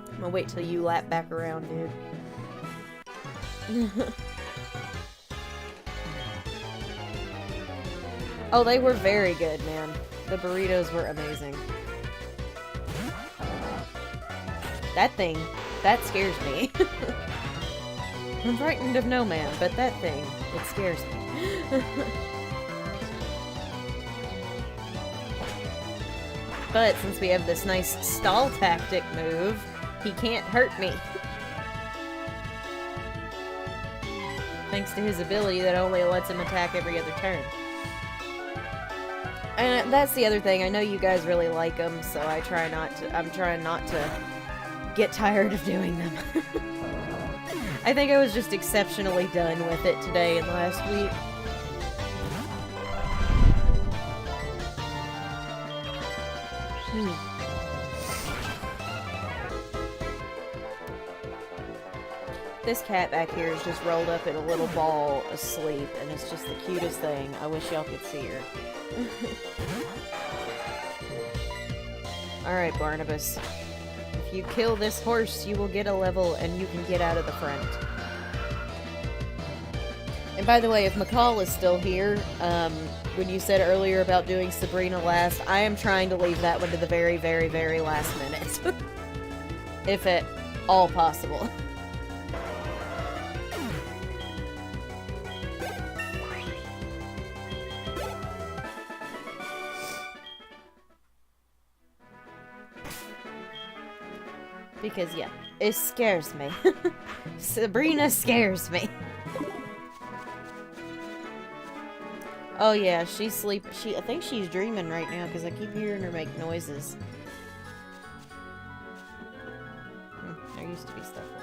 I'm gonna wait till you lap back around, dude. Oh, they were very good, man. The burritos were amazing. That thing, that scares me. I'm frightened of no man, but that thing, it scares me. But since we have this nice stall tactic move, he can't hurt me. Thanks to his ability that only lets him attack every other turn. And that's the other thing. I know you guys really like them, so I'm trying not to get tired of doing them. I think I was just exceptionally done with it today and last week. This cat back here is just rolled up in a little ball asleep, and it's just the cutest thing. I wish y'all could see her. Alright, Barnabas. If you kill this horse, you will get a level and you can get out of the front. And by the way, if McCall is still here, when you said earlier about doing Sabrina last, I am trying to leave that one to the very, very, very last minute. If at all possible. Because, yeah, it scares me. Sabrina scares me. Oh, yeah, she's sleeping. I think she's dreaming right now, because I keep hearing her make noises. There used to be stuff over here.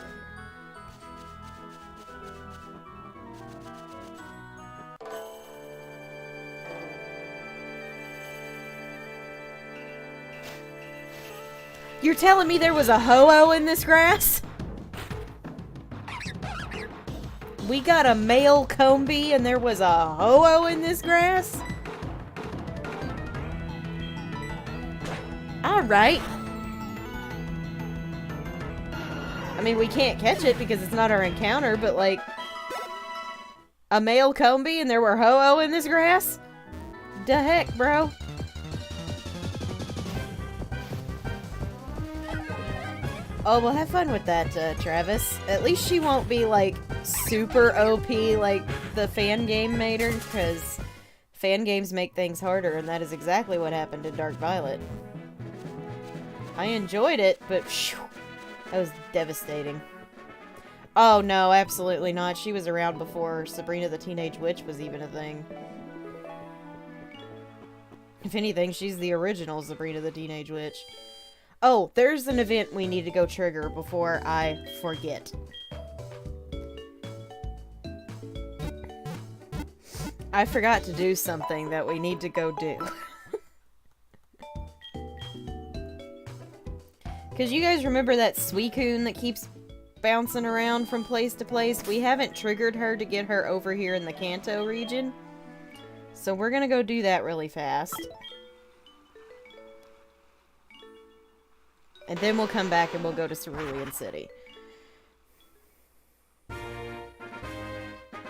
You're telling me there was a ho-oh in this grass? We got a male combi and there was a ho-oh in this grass? Alright. I mean, we can't catch it because it's not our encounter, but like... a male combi and there were ho-oh in this grass? Da heck, bro? Oh, well, have fun with that, Travis. At least she won't be, like, super OP like the fan game made her, because fan games make things harder, and that is exactly what happened in Dark Violet. I enjoyed it, but phew, that was devastating. Oh, no, absolutely not. She was around before Sabrina the Teenage Witch was even a thing. If anything, she's the original Sabrina the Teenage Witch. Oh, there's an event we need to go trigger before I forget. I forgot to do something that we need to go do. Because you guys remember that Suicune that keeps bouncing around from place to place? We haven't triggered her to get her over here in the Kanto region. So we're gonna go do that really fast. And then we'll come back and we'll go to Cerulean City.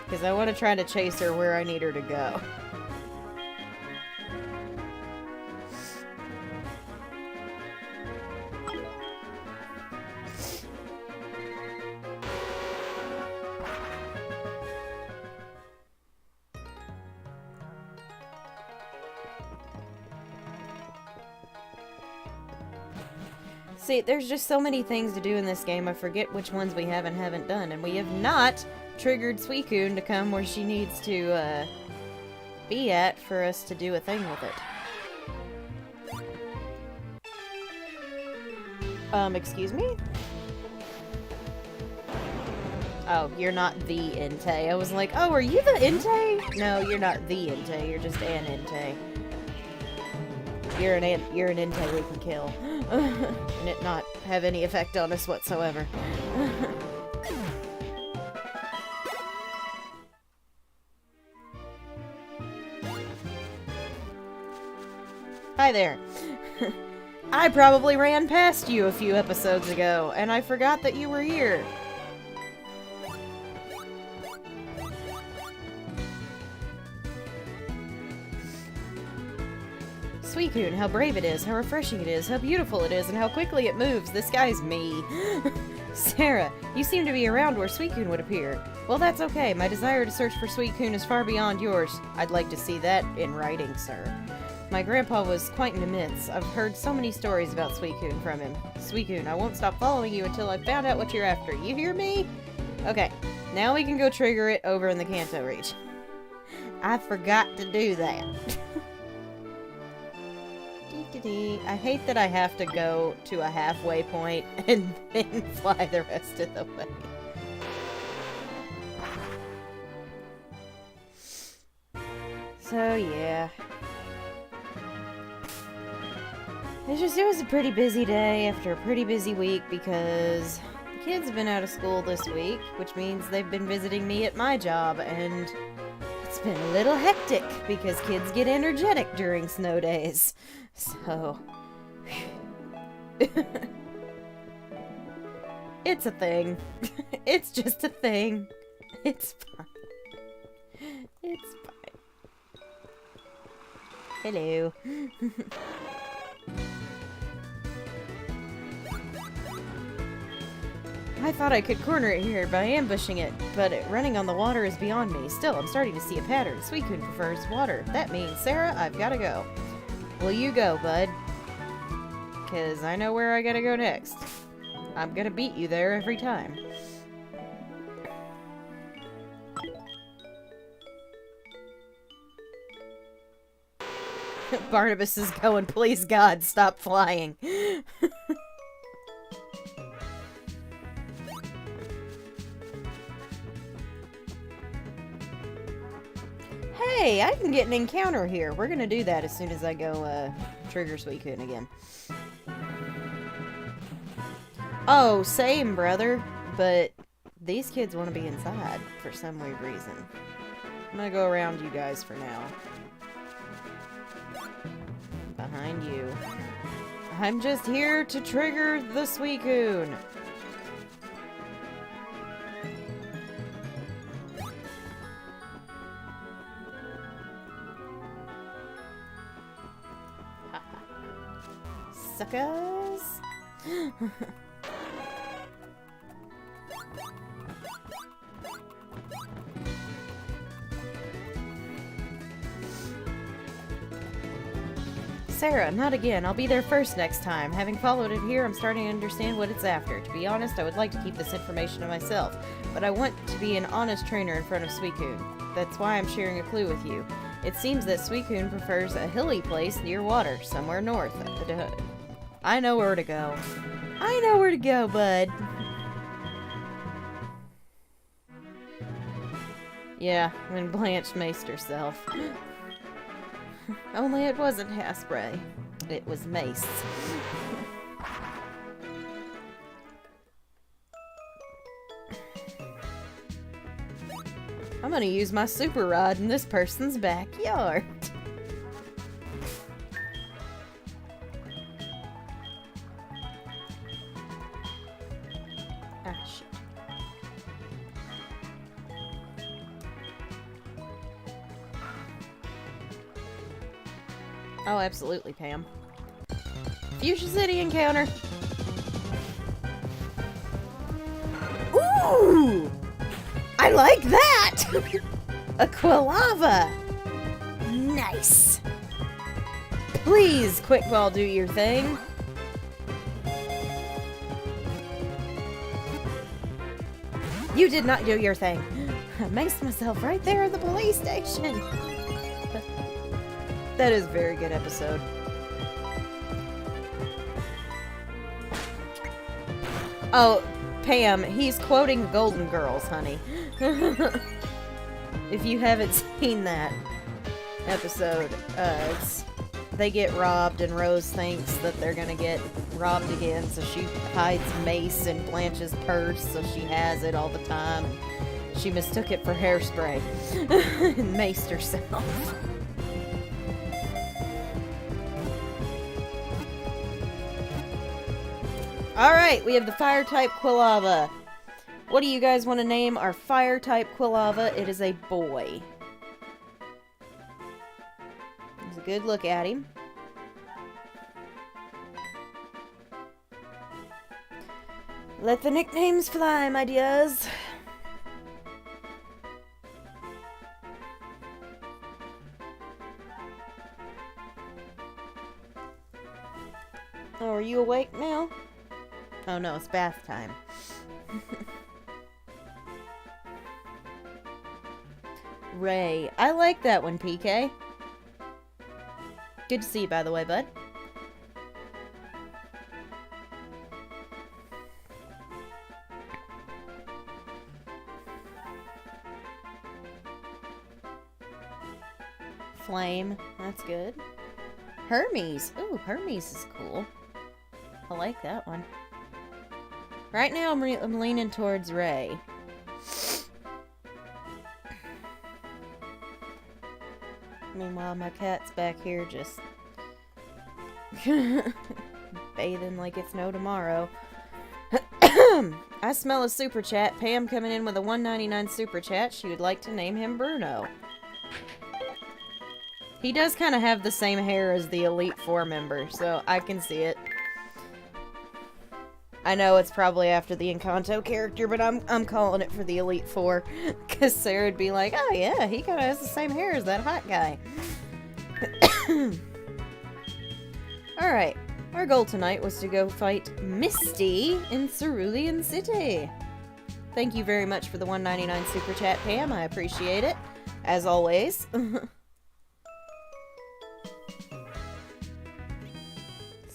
Because I want to try to chase her where I need her to go. See, there's just so many things to do in this game, I forget which ones we have and haven't done. And we have not triggered Suicune to come where she needs to be at for us to do a thing with it. Excuse me? Oh, you're not the Entei. I was like, oh, are you the Entei? No, you're not the Entei, you're just an Entei. You're an Entei we can kill. And it not have any effect on us whatsoever. Hi there. I probably ran past you a few episodes ago, and I forgot that you were here. Suicune, how brave it is, how refreshing it is, how beautiful it is, and how quickly it moves. This guy's me. Sarah, you seem to be around where Suicune would appear. Well, that's okay. My desire to search for Suicune is far beyond yours. I'd like to see that in writing, sir. My grandpa was quite an immense. I've heard so many stories about Suicune from him. Suicune, I won't stop following you until I've found out what you're after. You hear me? Okay, now we can go trigger it over in the Kanto region. I forgot to do that. I hate that I have to go to a halfway point and then fly the rest of the way. So, yeah. It was a pretty busy day after a pretty busy week because the kids have been out of school this week, which means they've been visiting me at my job, and it's been a little hectic because kids get energetic during snow days. So, it's a thing. It's just a thing. It's fine. It's fine. Hello. I thought I could corner it here by ambushing it, but running on the water is beyond me. Still, I'm starting to see a pattern. Suicune prefers water. That means, Sarah, I've gotta go. Will you go, bud? Because I know where I gotta go next. I'm gonna beat you there every time. Barnabas is going, please God, stop flying. Hey, I can get an encounter here. We're gonna do that as soon as I go, trigger Suicune again. Oh, same, brother. But these kids want to be inside for some weird reason. I'm gonna go around you guys for now. Behind you. I'm just here to trigger the Suicune. Suckers! Sarah, not again. I'll be there first next time. Having followed it here, I'm starting to understand what it's after. To be honest, I would like to keep this information to myself, but I want to be an honest trainer in front of Suicune. That's why I'm sharing a clue with you. It seems that Suicune prefers a hilly place near water, somewhere north. I know where to go. I know where to go, bud. Yeah, when Blanche maced herself. Only it wasn't hairspray. It was mace. I'm gonna use my super rod in this person's backyard. Ah, shit. Oh, absolutely, Pam. Fuchsia City encounter. Ooh! I like that! A Quilava! Nice! Please, Quickball, do your thing. You did not do your thing. I maced myself right there at the police station. That is a very good episode. Oh, Pam, he's quoting Golden Girls, honey. If you haven't seen that episode, they get robbed and Rose thinks that they're gonna get robbed again, so she hides mace in Blanche's purse so she has it all the time. She mistook it for hairspray and maced herself. Alright, we have the fire-type Quilava. What do you guys want to name our fire-type Quilava? It is a boy. There's a good look at him. Let the nicknames fly, my dears. Oh, are you awake now? Oh no, it's bath time. Ray. I like that one, PK. Good to see you, by the way, bud. Flame. That's good. Hermes. Ooh, Hermes is cool. I like that one. Right now, I'm leaning towards Ray. Meanwhile, my cat's back here just bathing like it's no tomorrow. I smell a super chat. Pam coming in with a $1.99 super chat. She would like to name him Bruno. He does kind of have the same hair as the Elite Four member, so I can see it. I know it's probably after the Encanto character, but I'm calling it for the Elite Four. Because Sarah'd be like, oh yeah, he kind of has the same hair as that hot guy. Alright, our goal tonight was to go fight Misty in Cerulean City. Thank you very much for the $1.99 super chat, Pam. I appreciate it. As always. So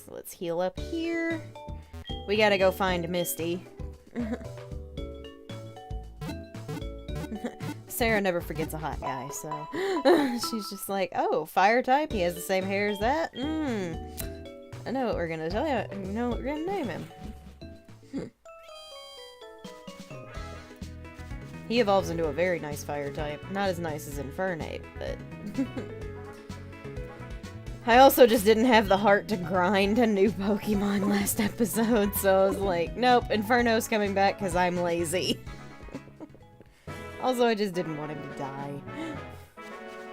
let's heal up here. We gotta go find Misty. Sarah never forgets a hot guy, so she's just like, oh, fire type, he has the same hair as that? I know what we're gonna tell you. You know what we're gonna name him. He evolves into a very nice fire type. Not as nice as Infernape, but... I also just didn't have the heart to grind a new Pokemon last episode, so I was like, nope, Inferno's coming back because I'm lazy. Also, I just didn't want him to die.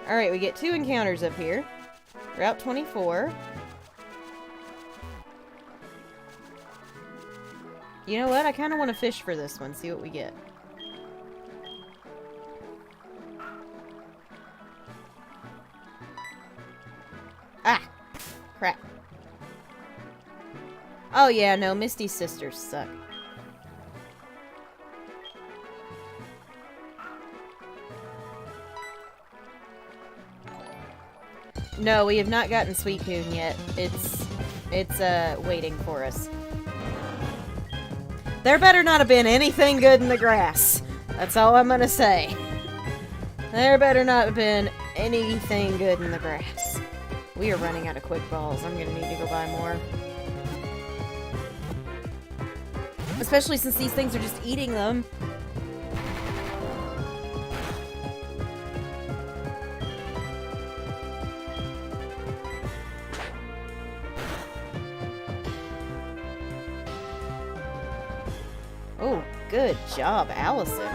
Alright, we get 2 encounters up here. Route 24. You know what? I kind of want to fish for this one, see what we get. Ah! Crap. Oh yeah, no, Misty's sisters suck. No, we have not gotten Suicune yet. It's waiting for us. There better not have been anything good in the grass. That's all I'm gonna say. There better not have been anything good in the grass. We are running out of quick balls. I'm gonna need to go buy more. Especially since these things are just eating them. Oh, good job, Allison.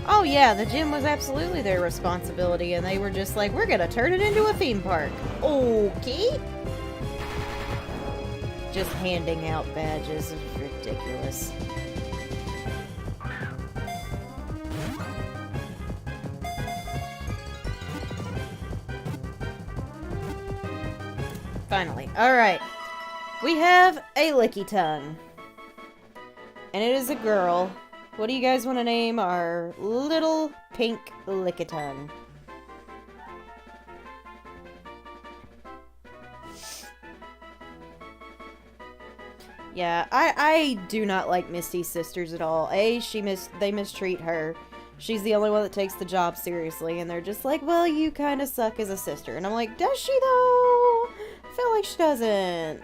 Oh yeah, the gym was absolutely their responsibility, and they were just like, we're gonna turn it into a theme park. Okay. Just handing out badges is ridiculous. Finally. Alright. We have a licky tongue. And it is a girl. What do you guys want to name our little pink lickitung? Yeah, I do not like Misty's sisters at all. They mistreat her. She's the only one that takes the job seriously, and they're just like, well, you kind of suck as a sister. And I'm like, does she though? I feel like she doesn't.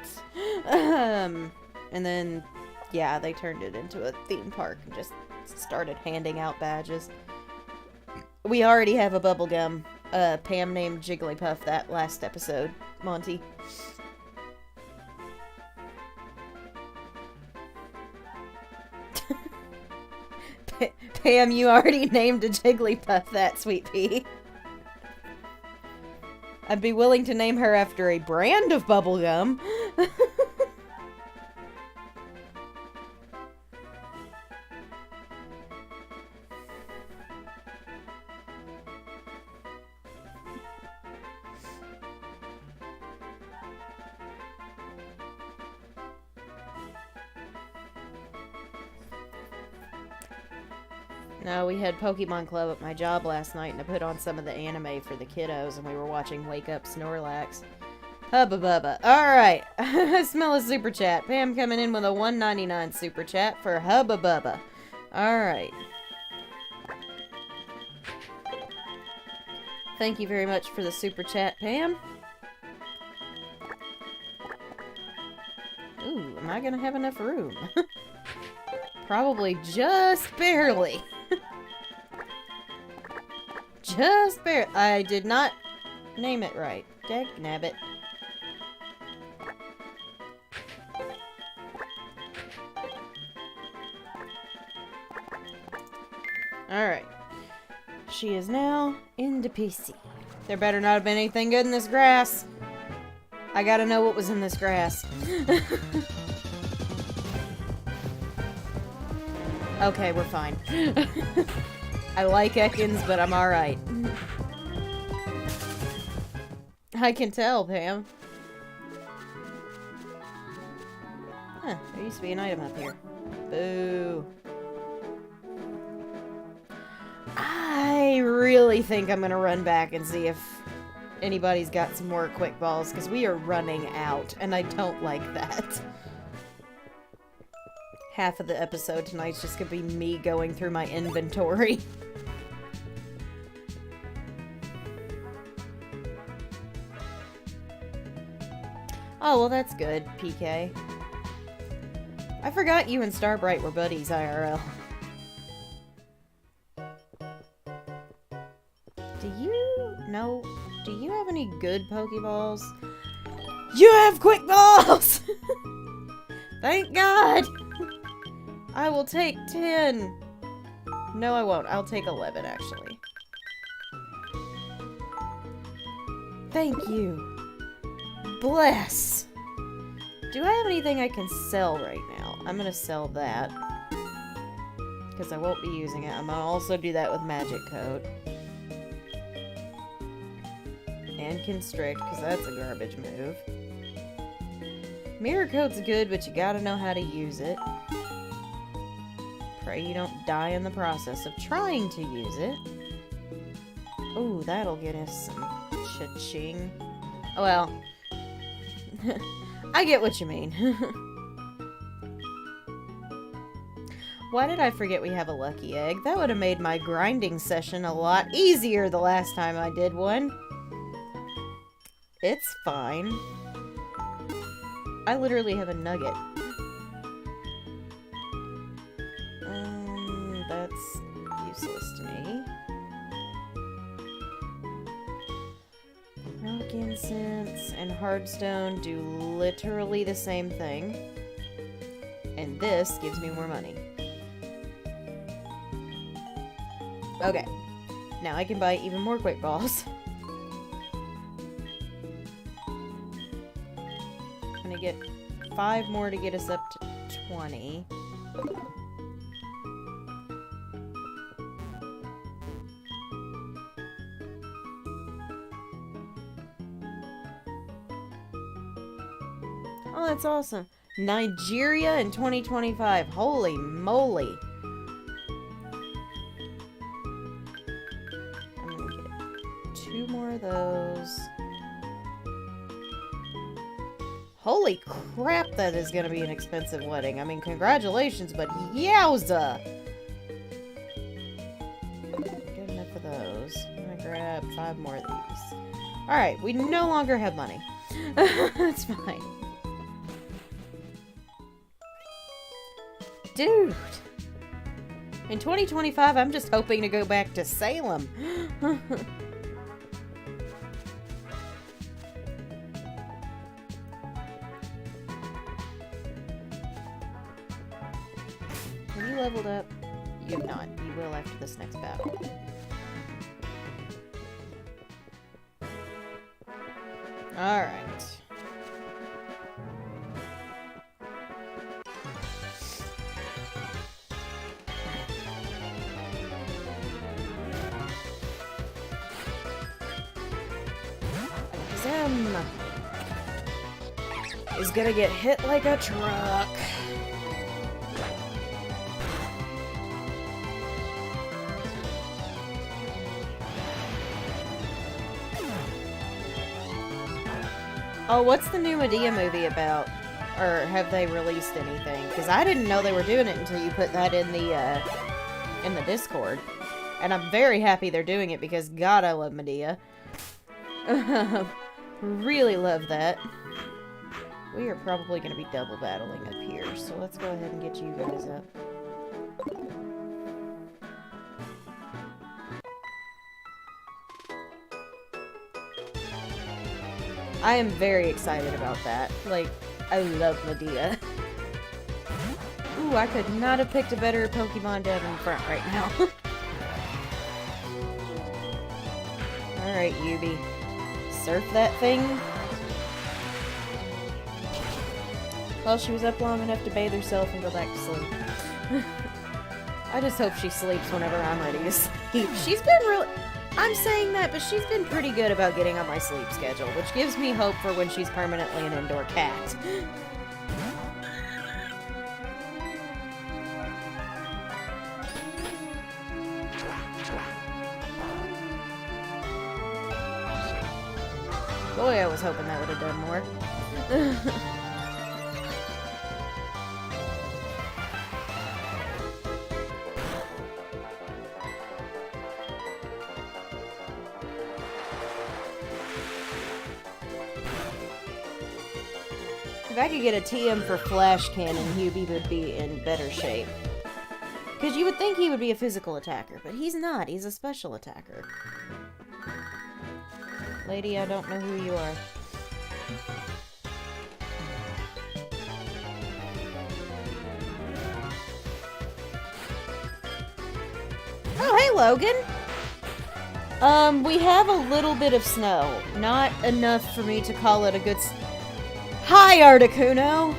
And then, yeah, they turned it into a theme park and just started handing out badges. We already have a bubblegum Pam named Jigglypuff that last episode, Monty. Pam, you already named a Jigglypuff that, sweet pea. I'd be willing to name her after a brand of bubblegum. No, we had Pokemon Club at my job last night, and I put on some of the anime for the kiddos, and we were watching Wake Up Snorlax. Hubba bubba. Alright, I smell a super chat. Pam coming in with a $1.99 super chat for Hubba bubba. Alright. Thank you very much for the super chat, Pam. Ooh, am I gonna have enough room? Probably just barely. Just barely. I did not name it right. Dagnabbit. Alright. She is now in the PC. There better not have been anything good in this grass. I gotta know what was in this grass. Okay, we're fine. I like Ekans, but I'm alright. I can tell, Pam. Huh, there used to be an item up here. Boo. I really think I'm gonna run back and see if anybody's got some more quick balls, because we are running out, and I don't like that. Half of the episode tonight's just gonna be me going through my inventory. Oh, well that's good, PK. I forgot you and Starbright were buddies, IRL. Do you have any good Pokeballs? You have quick balls! Thank God! I will take 10. No, I won't. I'll take 11, actually. Thank you. Bless. Do I have anything I can sell right now? I'm gonna sell that. Because I won't be using it. I'm gonna also do that with Magic Coat. And Constrict, because that's a garbage move. Mirror Coat's good, but you gotta know how to use it. Pray you don't die in the process of trying to use it. Ooh, that'll get us some Cha-ching. Well, I get what you mean. Why did I forget we have a lucky egg? That would have made my grinding session a lot easier the last time I did one. It's fine. I literally have a nugget. That's useless to me. Rock incense and hardstone do literally the same thing. And this gives me more money. Okay. Now I can buy even more quick balls. I'm gonna get 5 more to get us up to 20. Oh, that's awesome. Nigeria in 2025. Holy moly. I'm gonna get 2 more of those. Holy crap, that is gonna be an expensive wedding. I mean, congratulations, but yowza! Good enough of those. I'm gonna grab 5 more of these. Alright, we no longer have money. That's fine. Dude! In 2025, I'm just hoping to go back to Salem. Have you leveled up? You have not. You will after this next battle. Alright. Zim is gonna get hit like a truck. Oh, what's the new Medea movie about? Or have they released anything? Because I didn't know they were doing it until you put that in the Discord. And I'm very happy they're doing it because God, I love Medea. Really love that. We are probably going to be double battling up here, so let's go ahead and get you guys up. I am very excited about that. Like, I love Medea. Ooh, I could not have picked a better Pokemon dev in front right now. Alright, Yubi. Surf that thing. Well, she was up long enough to bathe herself and go back to sleep. I just hope she sleeps whenever I'm ready to sleep. She's been really... I'm saying that, but she's been pretty good about getting on my sleep schedule, which gives me hope for when she's permanently an indoor cat. Boy, I was hoping that would have done more. If I could get a TM for Flash Cannon, Hubie would be in better shape. Because you would think he would be a physical attacker, but he's not. He's a special attacker. Lady, I don't know who you are. Oh, hey, Logan! We have a little bit of snow. Not enough for me to call it a good... Hi, Articuno!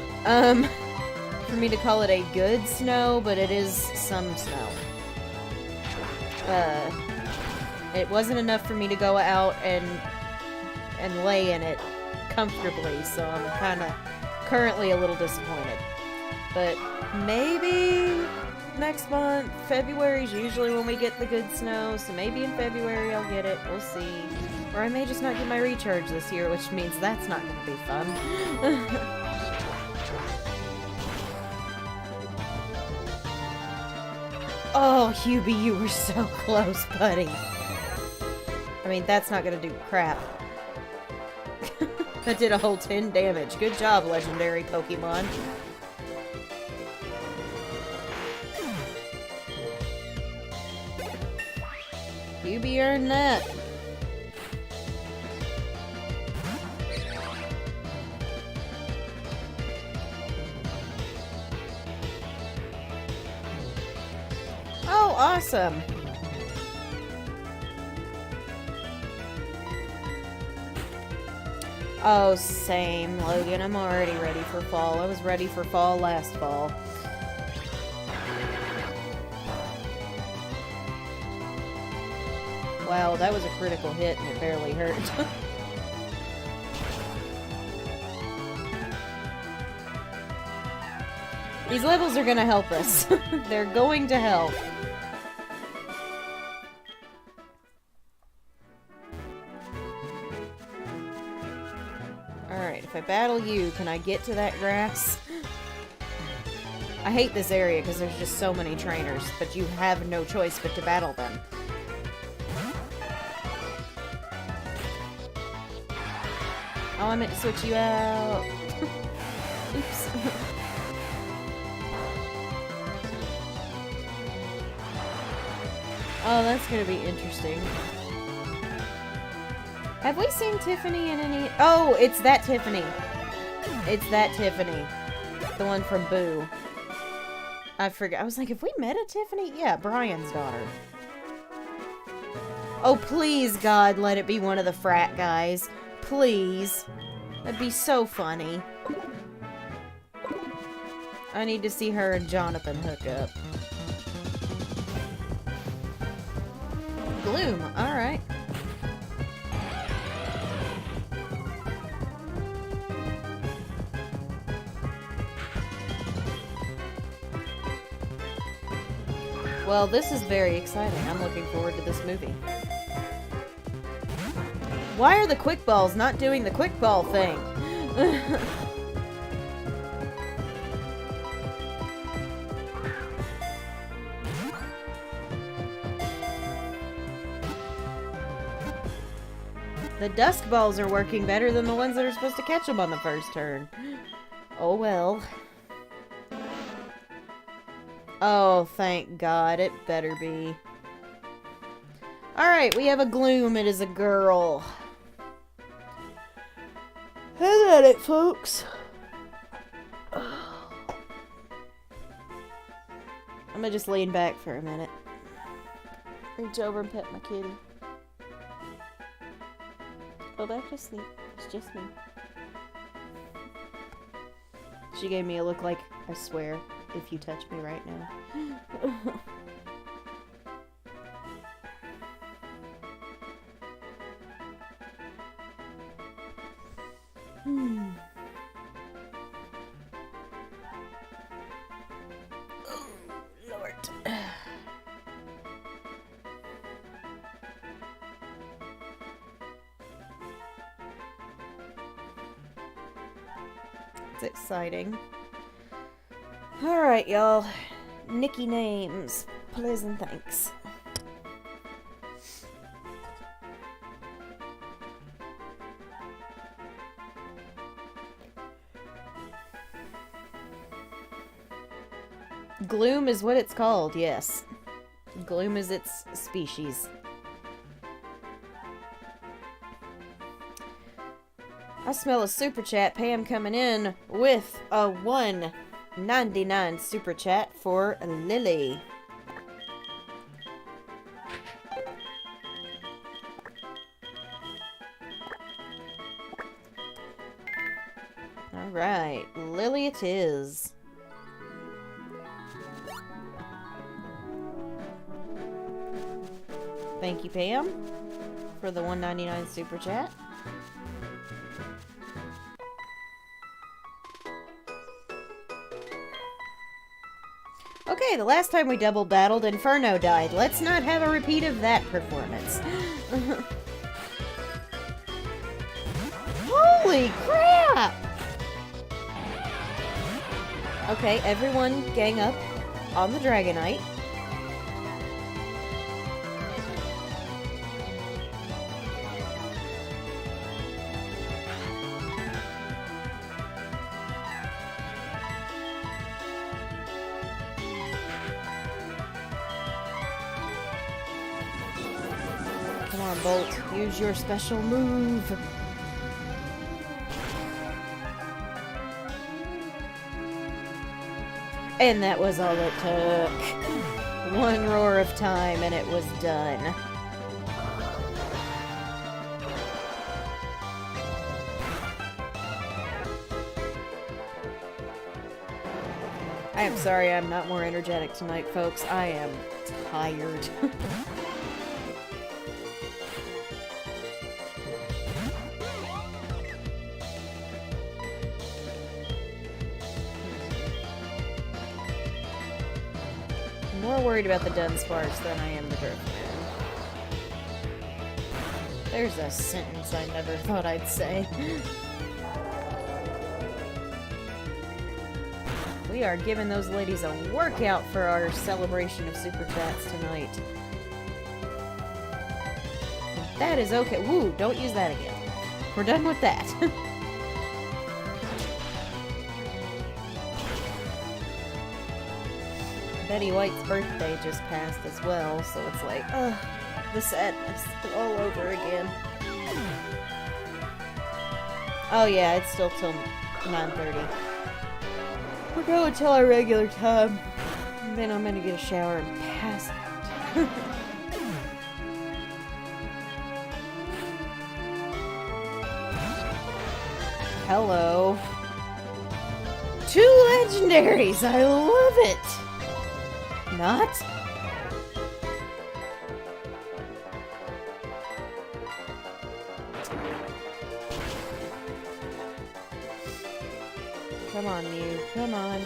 For me to call it a good snow, but it is some snow. It wasn't enough for me to go out and lay in it comfortably, so I'm kind of currently a little disappointed. But maybe next month. February's usually when we get the good snow, so maybe in February I'll get it. We'll see. Or I may just not get my recharge this year, which means that's not going to be fun. Oh, Hubie, you were so close, buddy. I mean, that's not going to do crap. That did a whole 10 damage. Good job, legendary Pokemon. Hubie earned that. Oh, awesome. Oh, same, Logan. I'm already ready for fall. I was ready for fall last fall. Wow, that was a critical hit and it barely hurt. These levels are gonna help us. They're going to help. Alright, if I battle you, can I get to that grass? I hate this area because there's just so many trainers, but you have no choice but to battle them. Oh, I meant to switch you out. Oops. Oh, that's gonna be interesting. Have we seen Tiffany in any... Oh, it's that Tiffany. It's that Tiffany. The one from Boo. I forgot. I was like, have we met a Tiffany? Yeah, Brian's daughter. Oh, please, God, let it be one of the frat guys. Please. That'd be so funny. I need to see her and Jonathan hook up. Gloom, alright. Well, this is very exciting. I'm looking forward to this movie. Why are the quick balls not doing the quick ball thing? The dusk balls are working better than the ones that are supposed to catch them on the first turn. Oh well. Oh, thank God. It better be. Alright, we have a Gloom. It is a girl. Have at it, folks. I'm gonna just lean back for a minute. Reach over and pet my kitty. Go back to sleep. It's just me. She gave me a look like, I swear, if you touch me right now. Oh, Lord. It's exciting. Alright, y'all. Nikki names. Please and thanks. Gloom is what it's called, yes. Gloom is its species. I smell a super chat. Pam coming in with a $1.99 super chat for Lily. Alright, Lily it is. Thank you, Pam, for the $1.99 super chat. Okay, Hey, the last time we double battled, Inferno died. Let's not have a repeat of that performance. Holy crap! Okay, everyone gang up on the Dragonite. Come on, Bolt. Use your special move. And that was all it took. One roar of time and it was done. I am sorry I'm not more energetic tonight, folks. I am tired. More worried about the Dunsparks than I am the Driftman. There's a sentence I never thought I'd say. We are giving those ladies a workout for our celebration of Super Chats tonight. That is okay. Woo, don't use that again. We're done with that. Betty White's birthday just passed as well, so it's like, ugh, the sadness all over again. Oh yeah, it's still till 9:30. We're going till our regular time. And then I'm gonna get a shower and pass out. Hello. 2 legendaries! I love it! Not? Come on, Mew. Come on.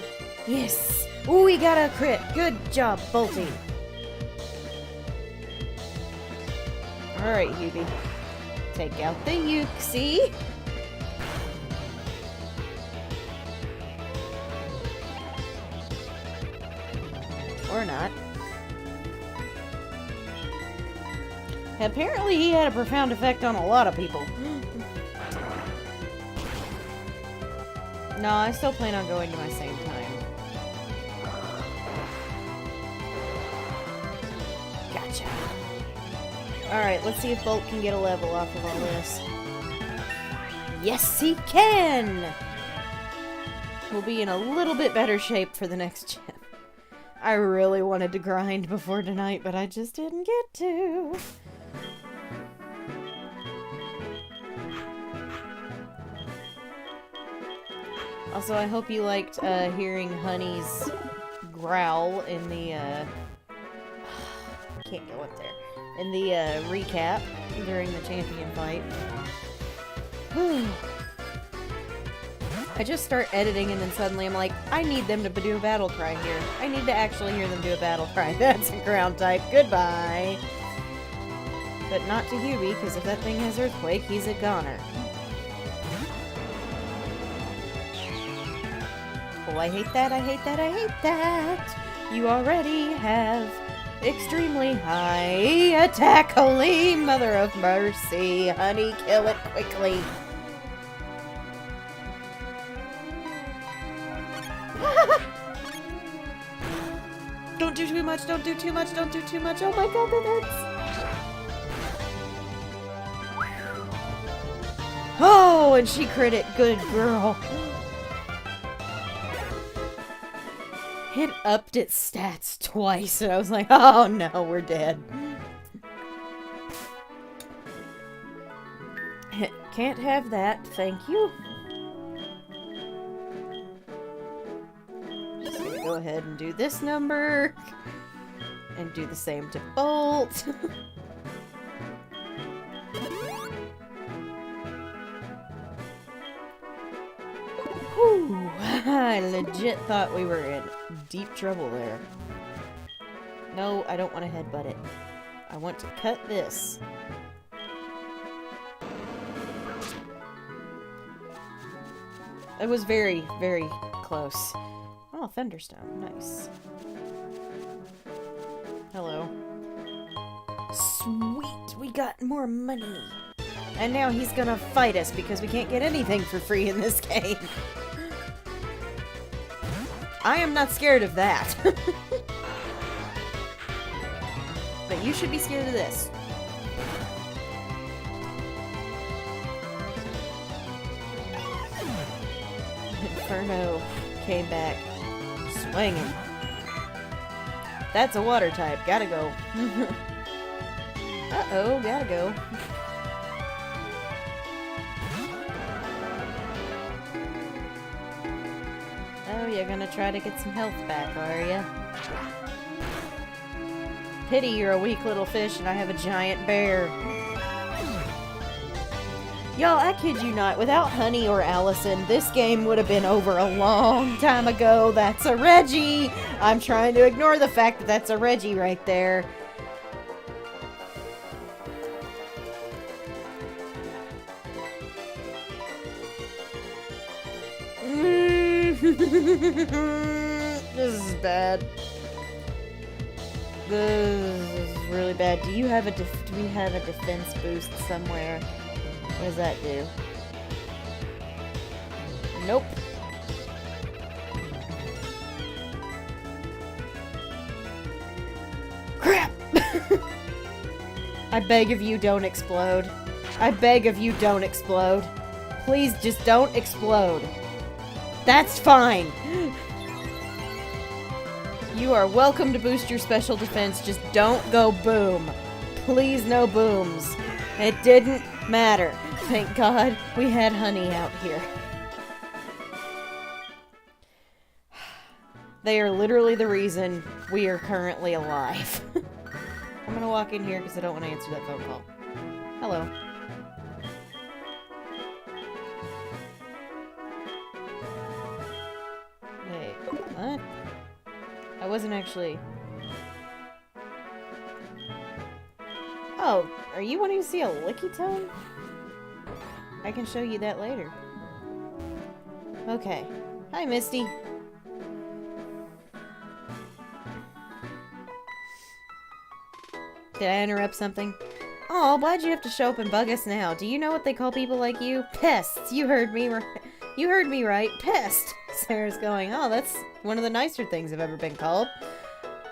Yes! Ooh, we got a crit! Good job, Bolty! Alright, Hubie. Take out the Uxie. Or not. Apparently he had a profound effect on a lot of people. No, I still plan on going to my same time. Gotcha. Alright, let's see if Bolt can get a level off of all this. Yes, he can! We'll be in a little bit better shape for the next gym. I really wanted to grind before tonight, but I just didn't get to. Also, I hope you liked hearing Honey's growl in the, can't go up there. In the, recap during the champion fight. I just start editing and then suddenly I'm like, I need them to do a battle cry here. I need to actually hear them do a battle cry. That's a ground type. Goodbye. But not to Hubie, because if that thing has Earthquake, he's a goner. Oh, I hate that, I hate that, I hate that. You already have extremely high attack. Holy mother of mercy. Honey, kill it quickly. Don't do too much, don't do too much, don't do too much. Oh my god, that hurts. Oh, and she crit it. Good girl. It upped its stats twice, and I was like, oh no, we're dead. Can't have that, thank you. Just gonna go ahead and do this number. And do the same to Bolt. Whew, I legit thought we were in deep trouble there. No, I don't want to headbutt it. I want to cut this. It was very, very close. Oh, Thunderstone. Nice. Hello. Sweet! We got more money! And now he's gonna fight us because we can't get anything for free in this game. I am not scared of that. But you should be scared of this. Inferno came back swinging. That's a water type. Gotta go. Uh-oh, gotta go. Oh, you're gonna try to get some health back, are ya? Pity you're a weak little fish and I have a giant bear. Y'all, I kid you not, without Honey or Allison, this game would have been over a long time ago. That's a Reggie! I'm trying to ignore the fact that that's a Reggie right there. This is bad. This is really bad. Do you have a do we have a defense boost somewhere? What does that do? Nope. Crap! I beg of you, don't explode. I beg of you, don't explode. Please, just don't explode. That's fine. You are welcome to boost your special defense, just don't go boom. Please, no booms. It didn't matter. Thank God we had Honey out here. They are literally the reason we are currently alive. I'm gonna walk in here because I don't want to answer that phone call. Hello. Hey, what? I wasn't actually... Oh, are you wanting to see a Licky Tone? I can show you that later. Okay. Hi, Misty. Did I interrupt something? Oh, why'd you have to show up and bug us now? Do you know what they call people like you? Pests! You heard me right. You heard me right. Pest! Sarah's going, oh, that's one of the nicer things I've ever been called.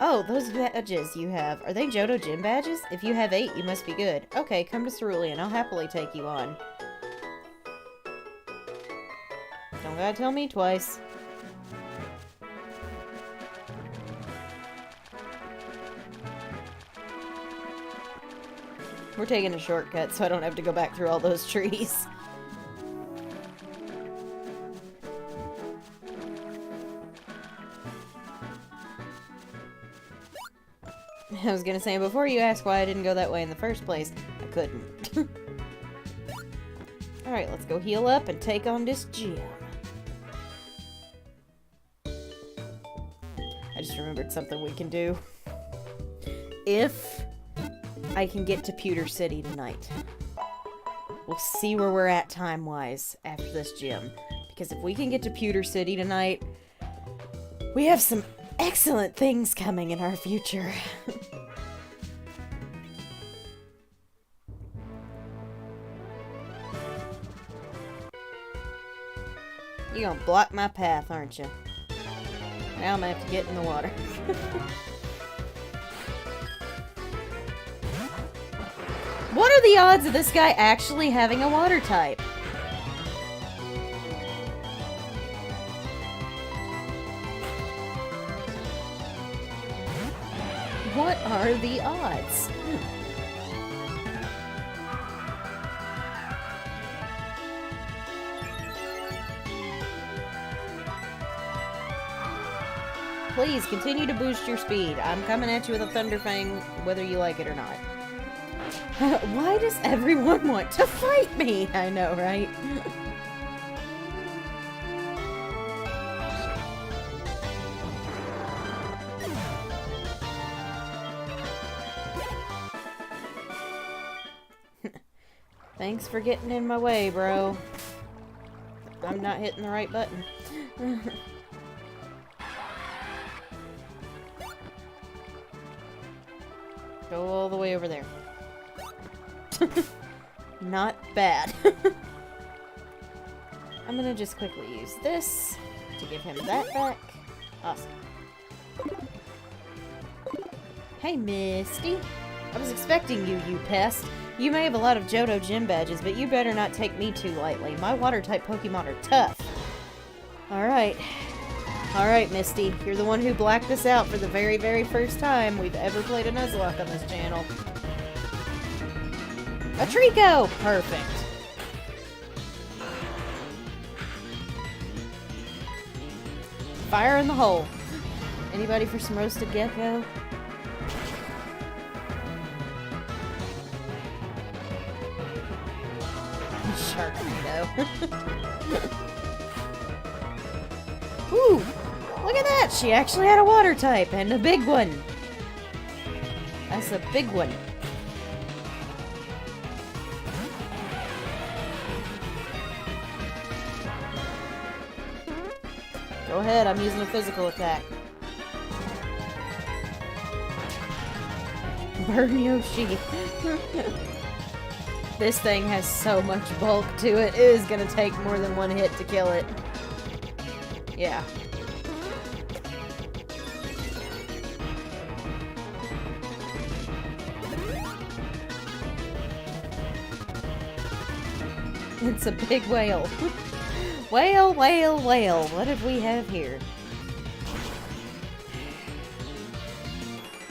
Oh, those badges you have. Are they Johto Gym badges? If you have 8, you must be good. Okay, come to Cerulean. I'll happily take you on. Don't gotta tell me twice. We're taking a shortcut so I don't have to go back through all those trees. I was gonna say, before you ask why I didn't go that way in the first place, I couldn't. Alright, let's go heal up and take on this gym. I just remembered something we can do. If I can get to Pewter City tonight, we'll see where we're at time-wise after this gym. Because if we can get to Pewter City tonight, we have some excellent things coming in our future. You're gonna block my path, aren't you? Now I'm gonna have to get in the water. What are the odds of this guy actually having a water type? What are the odds? Please, continue to boost your speed. I'm coming at you with a Thunder Fang, whether you like it or not. Why does everyone want to fight me? I know, right? Thanks for getting in my way, bro. I'm not hitting the right button. Go all the way over there. Not bad. I'm gonna just quickly use this to give him that back. Awesome. Hey, Misty. I was expecting you, you pest. You may have a lot of Johto gym badges, but you better not take me too lightly. My water-type Pokemon are tough. Alright. Alright, Misty. You're the one who blacked us out for the very, very first time we've ever played a Nuzlocke on this channel. A Trico! Perfect. Fire in the hole. Anybody for some roasted gecko? Sharknado. Ooh! Look at that! She actually had a water type, and a big one! That's a big one. Go ahead, I'm using a physical attack. Burn Yoshi. This thing has so much bulk to it. It is gonna take more than one hit to kill it. Yeah. It's a big whale. Whale, whale, whale. What did we have here?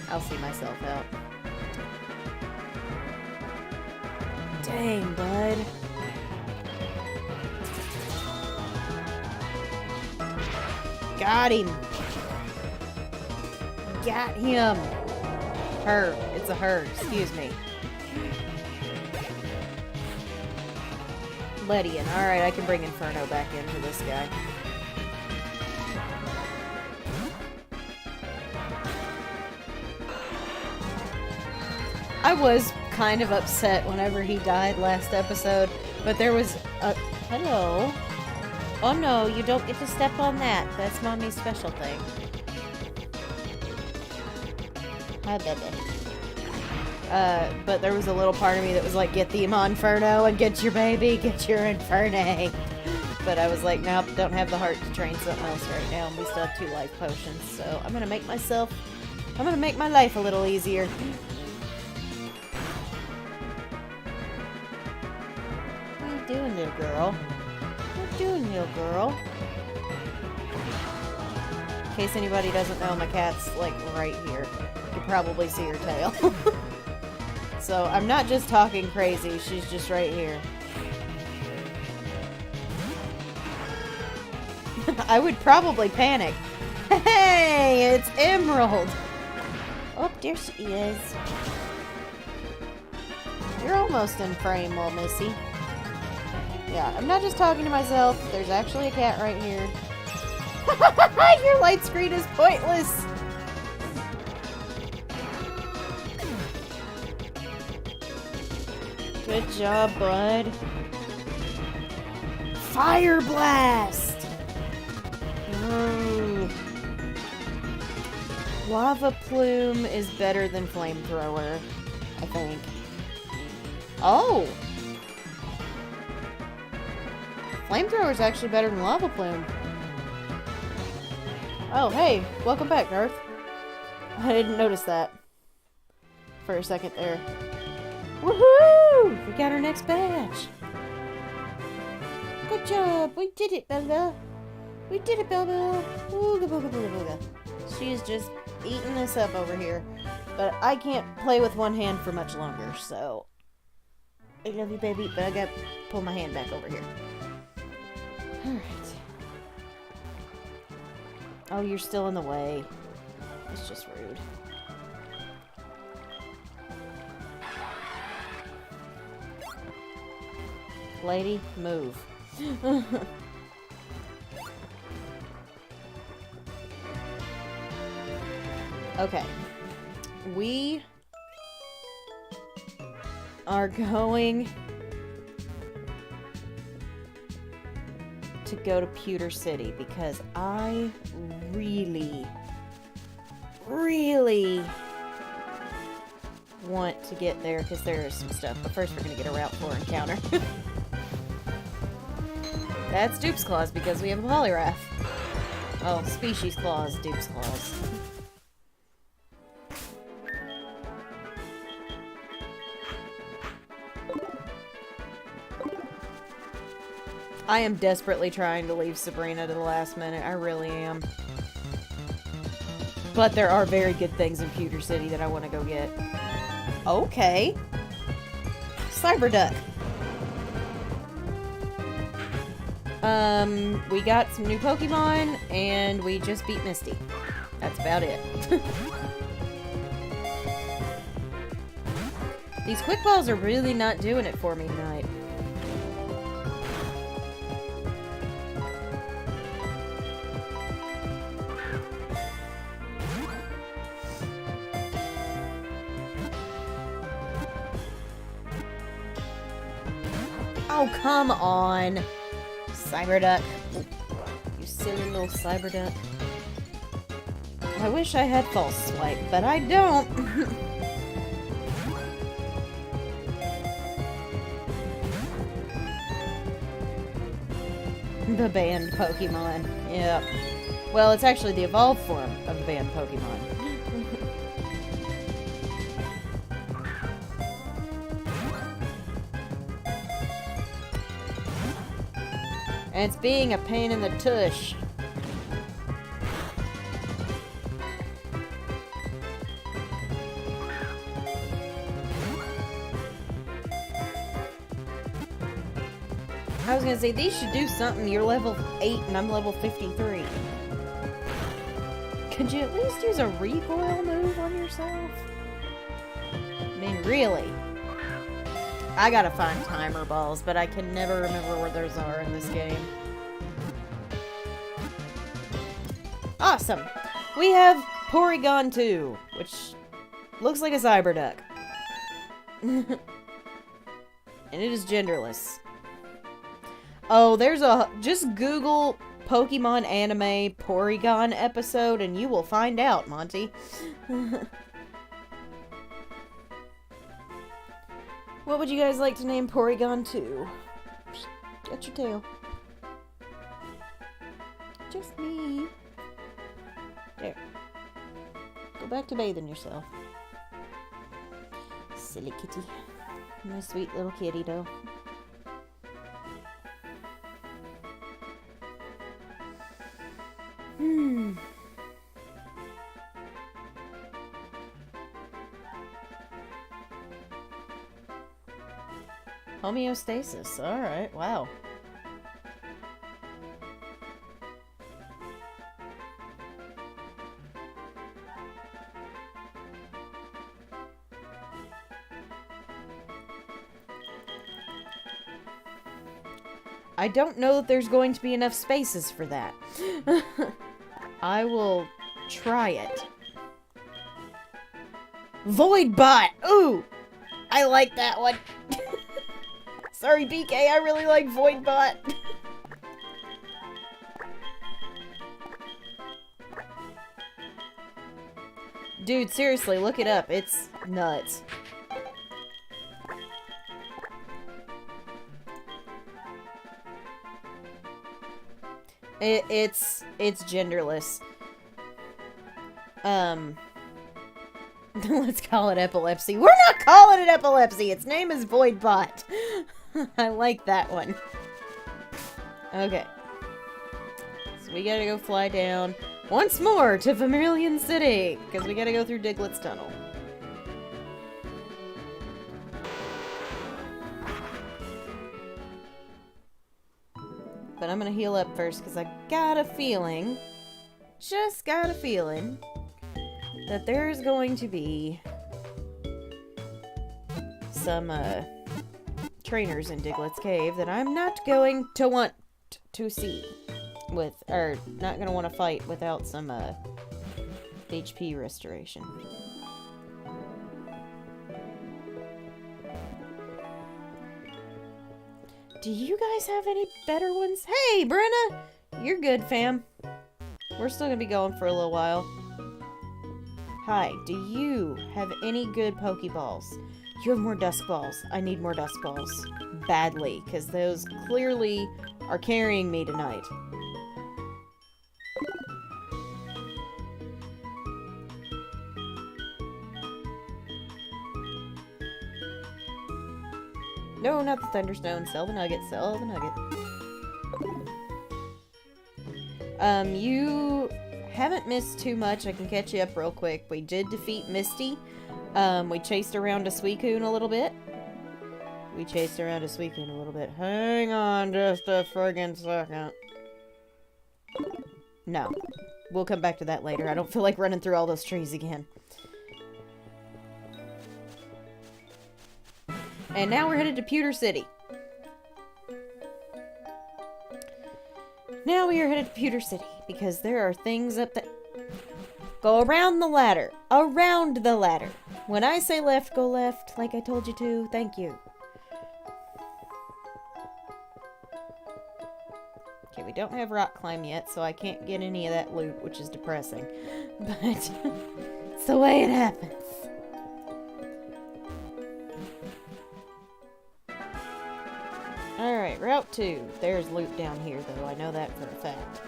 I'll see myself out. Dang, bud. Got him. Got him. Her. It's a her. Excuse me. Ledian. Alright, I can bring Inferno back into this guy. I was kind of upset whenever he died last episode, but there was a... Hello? Oh no, you don't get to step on that. That's Mommy's special thing. Hi, baby. But there was a little part of me that was like, get the Inferno and get your baby, get your Infernae. But I was like, nope, don't have the heart to train something else right now, and we still have 2 life potions, so I'm gonna make my life a little easier. What are you doing, little girl? What are you doing, little girl? In case anybody doesn't know, my cat's like right here. You can probably see her tail. So I'm not just talking crazy, she's just right here. I would probably panic. Hey, it's Emerald! Oh, there she is. You're almost in frame, little missy. Yeah, I'm not just talking to myself. There's actually a cat right here. Your light screen is pointless! Good job, bud. Fire Blast! Ooh. Lava Plume is better than Flamethrower, I think. Oh! Flamethrower is actually better than Lava Plume. Oh, hey, welcome back, Darth. I didn't notice that for a second there. Woohoo! We got our next badge. Good job. We did it, Bella. We did it, Bella. Ooga booga booga booga. She is just eating this up over here. But I can't play with one hand for much longer, so... I love you, baby, but I gotta pull my hand back over here. Alright. Oh, you're still in the way. It's just rude. Lady, move. Okay. We are going to go to Pewter City because I really want to get there because there is some stuff. But first we're going to get a Route 4 encounter. That's Dupe's Claws because we have a Poliwrath. Oh, Species Claws, Dupe's Claws. I am desperately trying to leave Sabrina to the last minute. I really am. But there are very good things in Pewter City that I want to go get. Okay. Cyberduck. We got some new Pokemon, and we just beat Misty. That's about it. These quick balls are really not doing it for me tonight. Oh, come on. Cyberduck. You silly little Cyberduck. I wish I had False Swipe, but I don't. The banned Pokemon. Yep. Well, it's actually the evolved form of the banned Pokemon. And it's being a pain in the tush. I was gonna say, these should do something. You're level 8 and I'm level 53. Could you at least use a recoil move on yourself? I mean, really? I gotta find timer balls, but I can never remember where those are in this game. Awesome! We have Porygon 2, which looks like a Cyberduck. And it is genderless. Oh, there's a... Just Google Pokemon anime Porygon episode and you will find out, Monty. What would you guys like to name Porygon 2? Get your tail. Just me. There. Go back to bathing yourself. Silly kitty. My sweet little kitty, though. Homeostasis. Alright, wow. I don't know that there's going to be enough spaces for that. I will try it. Voidbot! Ooh! I like that one. Sorry, BK, I really like Voidbot. Dude, seriously, look it up. It's nuts. It's genderless. Let's call it epilepsy. We're not calling it epilepsy! Its name is Voidbot. I like that one. Okay. So we gotta go fly down once more to Vermilion City, because we gotta go through Diglett's Tunnel. But I'm gonna heal up first, because I got a feeling, just got a feeling, that there's going to be some, trainers in Diglett's Cave that I'm not going to want to see with, or not going to want to fight without some, HP restoration. Do you guys have any better ones? Hey, Brenna! You're good, fam. We're still gonna be going for a little while. Hi, do you have any good Pokeballs? You have more Dusk Balls. I need more Dusk Balls. Badly, because those clearly are carrying me tonight. No, not the Thunderstone. Sell the nugget. Sell the nugget. You haven't missed too much. I can catch you up real quick. We did defeat Misty. We chased around a Suicune a little bit. Hang on just a friggin' second. No. We'll come back to that later. I don't feel like running through all those trees again. And now we're headed to Pewter City. Now we are headed to Pewter City because there are things up there. Go around the ladder. Around the ladder. When I say left, go left, like I told you to. Thank you. Okay, we don't have rock climb yet, so I can't get any of that loot, which is depressing. But it's the way it happens. Alright, Route 2. There's loot down here, though. I know that for a fact.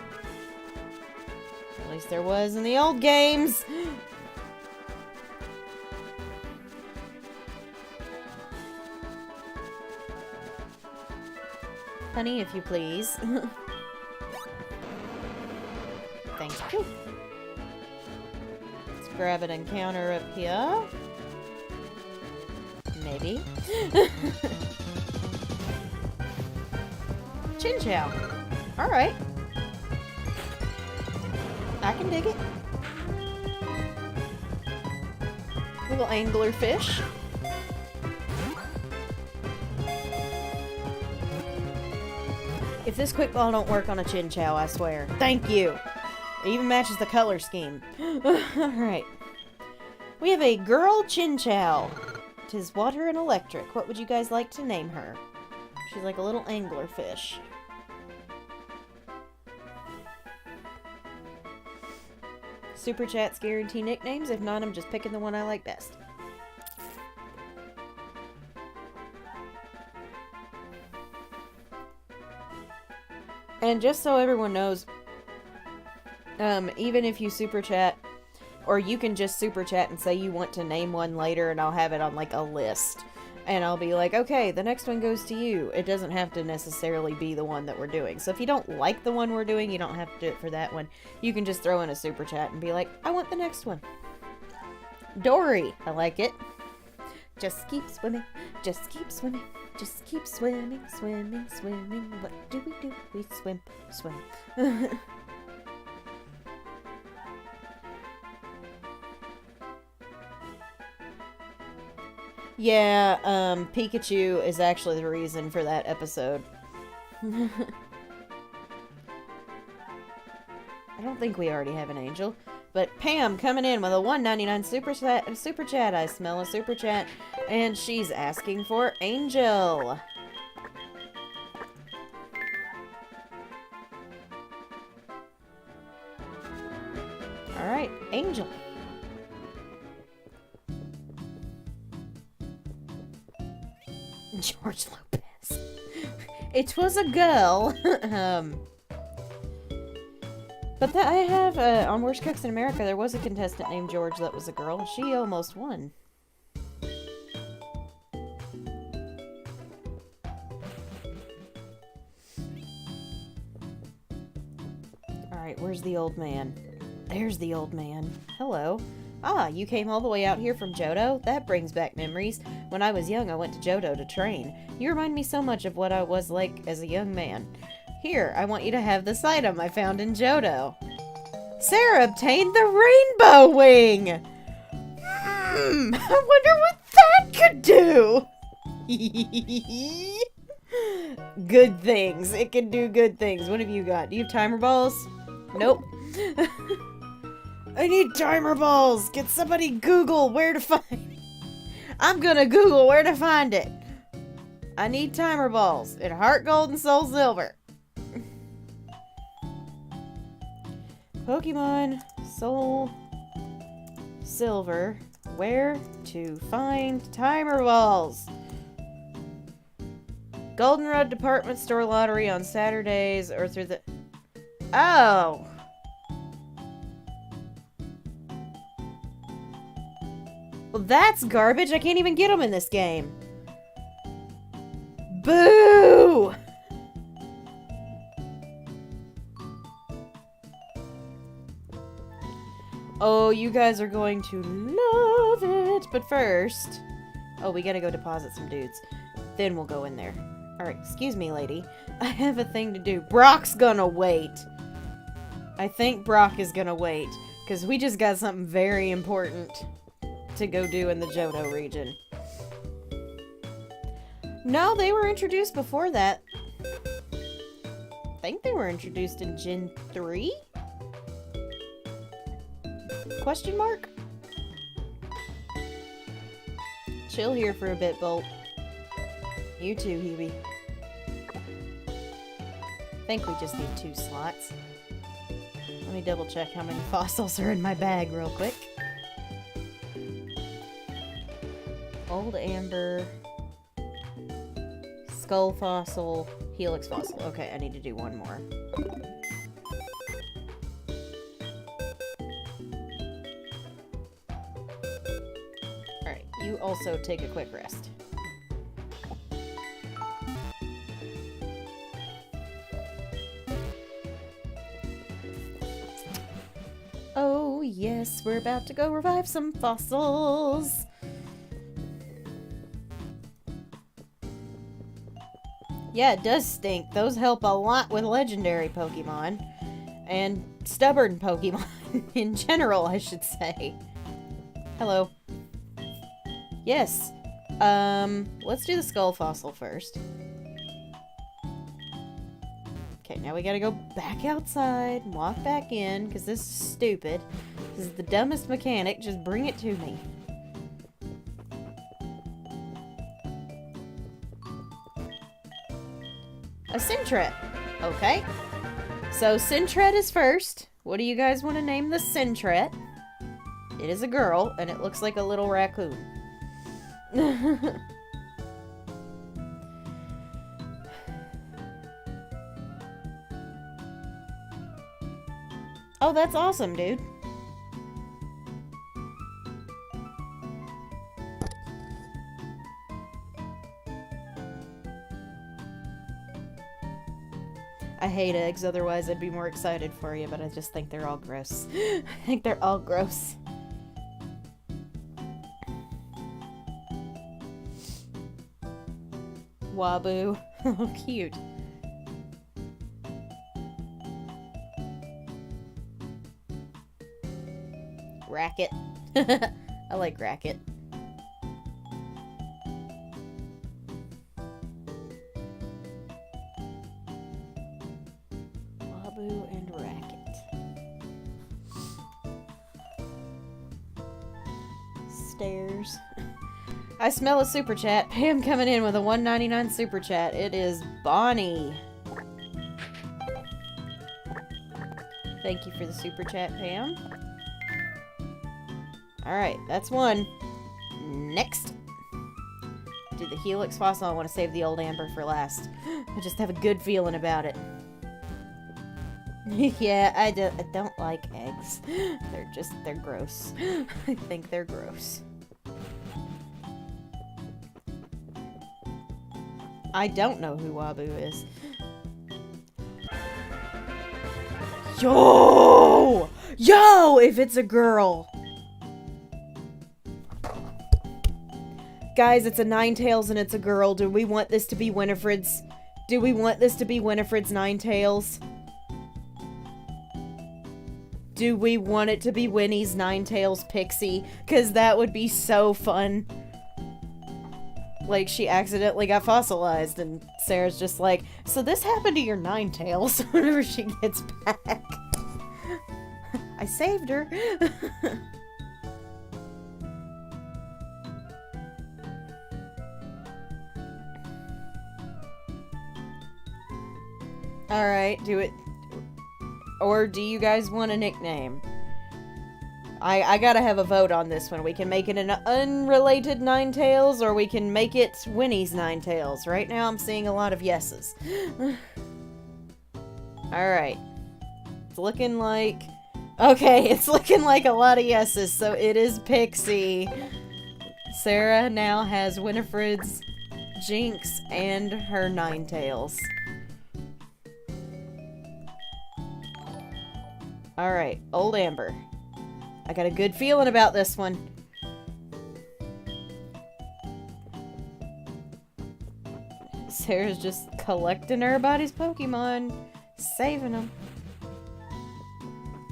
At least there was in the old games! Honey, if you please. Thank you. Let's grab an encounter up here. Maybe. Chinchou. Alright. I can dig it. Little angler fish. If this quick ball don't work on a Chinchou, I swear. Thank you. It even matches the color scheme. Alright. We have a girl Chinchou. 'Tis water and electric. What would you guys like to name her? She's like a little angler fish. Super Chats guarantee nicknames. If not, I'm just picking the one I like best. And just so everyone knows, even if you super chat, or you can just super chat and say you want to name one later, and I'll have it on like a list. And I'll be like, okay, the next one goes to you. It doesn't have to necessarily be the one that we're doing. So if you don't like the one we're doing, you don't have to do it for that one. You can just throw in a super chat and be like, I want the next one. Dory, I like it. Just keep swimming, just keep swimming, just keep swimming, swimming, swimming. What do? We swim, swim. Yeah, Pikachu is actually the reason for that episode. I don't think we already have an angel. But Pam coming in with a $1.99 super chat. I smell a super chat. And she's asking for Angel. Alright, Angel. George Lopez. It was a girl. But I have, on Worst Cooks in America, there was a contestant named George that was a girl, and she almost won. Alright, where's the old man? There's the old man. Hello. Ah, you came all the way out here from Johto? That brings back memories. When I was young, I went to Johto to train. You remind me so much of what I was like as a young man. Here, I want you to have this item I found in Johto. Sarah obtained the rainbow wing! I wonder what that could do! Good things. It can do good things. What have you got? Do you have timer balls? Nope. I need timer balls! Can somebody Google where to find... I'm gonna Google where to find it. I need timer balls in heart gold and soul silver. Pokemon Soul Silver. Where to find timer balls? Goldenrod department store lottery on Saturdays or through the... Oh! Well, that's garbage. I can't even get them in this game. Boo! Oh, you guys are going to love it. But first... Oh, we gotta go deposit some dudes. Then we'll go in there. Alright, excuse me, lady. I have a thing to do. Brock's gonna wait. I think Brock is gonna wait. Because we just got something very important to go do in the Johto region. No, they were introduced before that. I think they were introduced in Gen 3? Question mark? Chill here for a bit, Bolt. You too, Hubie. I think we just need 2 slots. Let me double check how many fossils are in my bag real quick. Old Amber. Skull fossil. Helix fossil. Okay, I need to do one more. Alright, you also take a quick rest. Oh, yes, we're about to go revive some fossils. Yeah, it does stink. Those help a lot with legendary Pokemon. And stubborn Pokemon in general, I should say. Hello. Yes. Let's do the skull fossil first. Okay, now we gotta go back outside and walk back in, because this is stupid. This is the dumbest mechanic. Just bring it to me. A Sentret. Okay. So Sentret is first. What do you guys want to name the Sentret? It is a girl, and it looks like a little raccoon. Oh, that's awesome, dude. I hate eggs, otherwise I'd be more excited for you, but I just think they're all gross. I think they're all gross. Wabu. Oh, cute. Racket. I like Racket. Wabu and Racket. Stairs. I smell a super chat. Pam coming in with a $1.99 super chat. It is Bonnie. Thank you for the super chat, Pam. Alright, that's one. Next. Do the Helix fossil. I want to save the old Amber for last. I just have a good feeling about it. Yeah, I don't like eggs. They're gross. I think they're gross. I don't know who Wabu is. Yo! Yo! If it's a girl! Guys, it's a Ninetales and it's a girl. Do we want this to be Winifred's? Do we want this to be Winifred's Ninetales? Do we want it to be Winnie's Ninetales Pixie? Because that would be so fun. Like, she accidentally got fossilized, and Sarah's just like, so this happened to your Ninetales whenever she gets back. I saved her. Alright, do it. Or do you guys want a nickname? I gotta have a vote on this one. We can make it an unrelated Ninetales, or we can make it Winnie's Ninetales. Right now I'm seeing a lot of yeses. Alright. It's looking like... Okay, it's looking like a lot of yeses, so it is Pixie. Sarah now has Winifred's Jinx and her Ninetales. Alright, Old Amber. I got a good feeling about this one. Sarah's just collecting everybody's Pokemon. Saving them.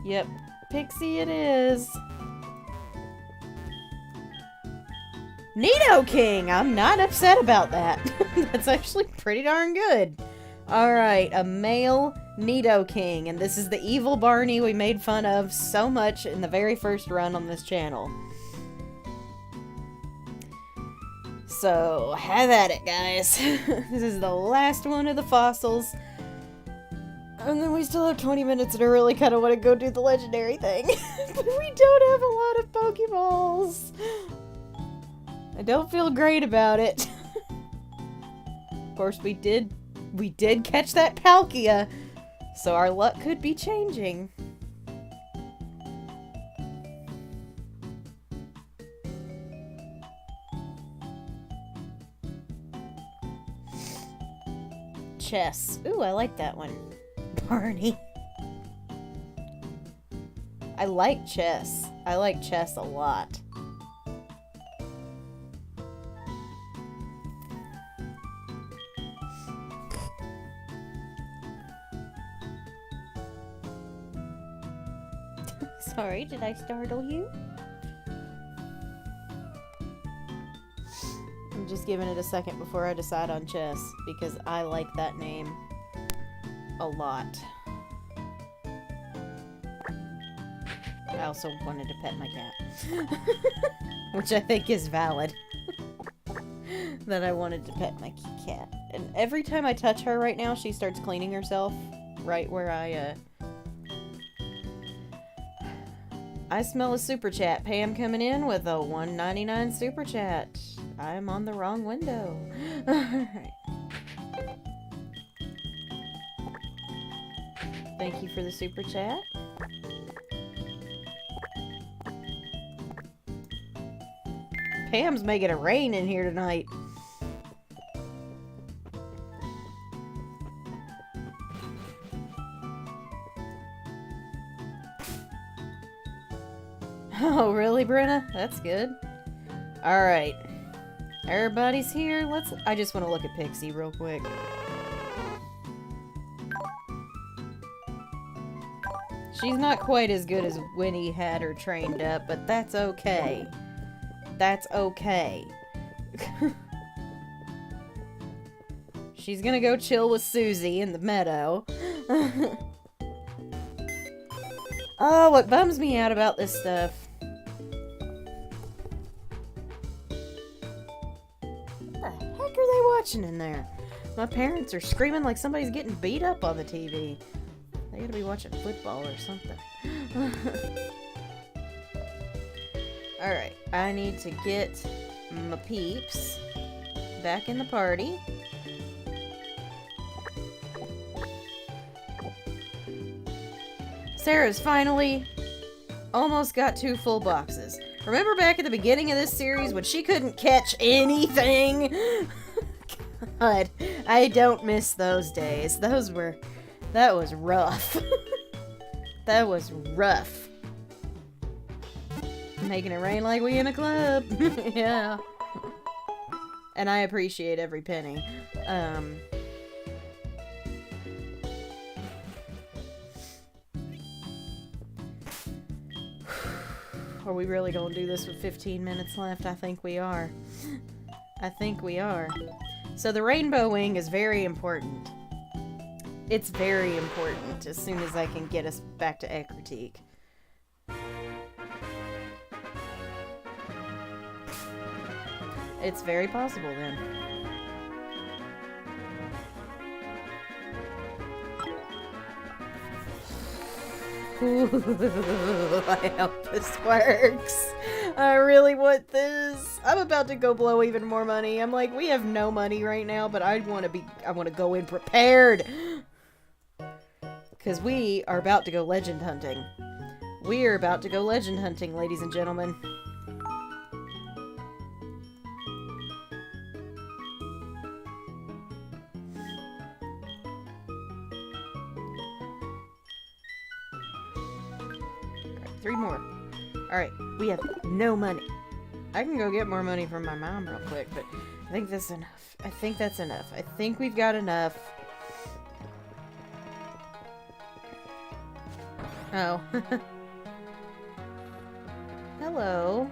Yep, Pixie it is. Nidoking! I'm not upset about that. That's actually pretty darn good. Alright, a male Nidoking, and this is the evil Barney we made fun of so much in the very first run on this channel. So, have at it, guys. This is the last one of the fossils. And then we still have 20 minutes and I really kind of want to go do the legendary thing. But we don't have a lot of Pokeballs. I don't feel great about it. Of course, we did catch that Palkia, so our luck could be changing. Chess. Ooh, I like that one. Barney. I like chess. I like chess a lot. Sorry, did I startle you? I'm just giving it a second before I decide on chess, because I like that name a lot. I also wanted to pet my cat. Which I think is valid. That I wanted to pet my cat. And every time I touch her right now, she starts cleaning herself right where I smell a super chat. Pam coming in with a $1.99 super chat. I'm on the wrong window. Alright. Thank you for the super chat. Pam's making it rain in here tonight. Oh, really, Brenna? That's good. Alright. Everybody's here. I just want to look at Pixie real quick. She's not quite as good as Winnie had her trained up, but that's okay. That's okay. She's gonna go chill with Susie in the meadow. Oh, what bums me out about this stuff. What the heck are they watching in there? My parents are screaming like somebody's getting beat up on the TV. They gotta be watching football or something. Alright, I need to get my peeps back in the party. Sarah's finally almost got 2 full boxes. Remember back at the beginning of this series when she couldn't catch anything? God, I don't miss those days. That was rough. That was rough. Making it rain like we in a club. Yeah. And I appreciate every penny. Are we really gonna do this with 15 minutes left? I think we are. I think we are. So the rainbow wing is very important. It's very important as soon as I can get us back to Ecruteak. It's very possible then. Ooh, I hope this works. I really want this. I'm about to go blow even more money. I'm like, we have no money right now, but I want to go in prepared. Because we are about to go legend hunting. We are about to go legend hunting, ladies and gentlemen. Three more. Alright, we have no money. I can go get more money from my mom real quick, but I think that's enough. I think that's enough. I think we've got enough. Oh. Hello.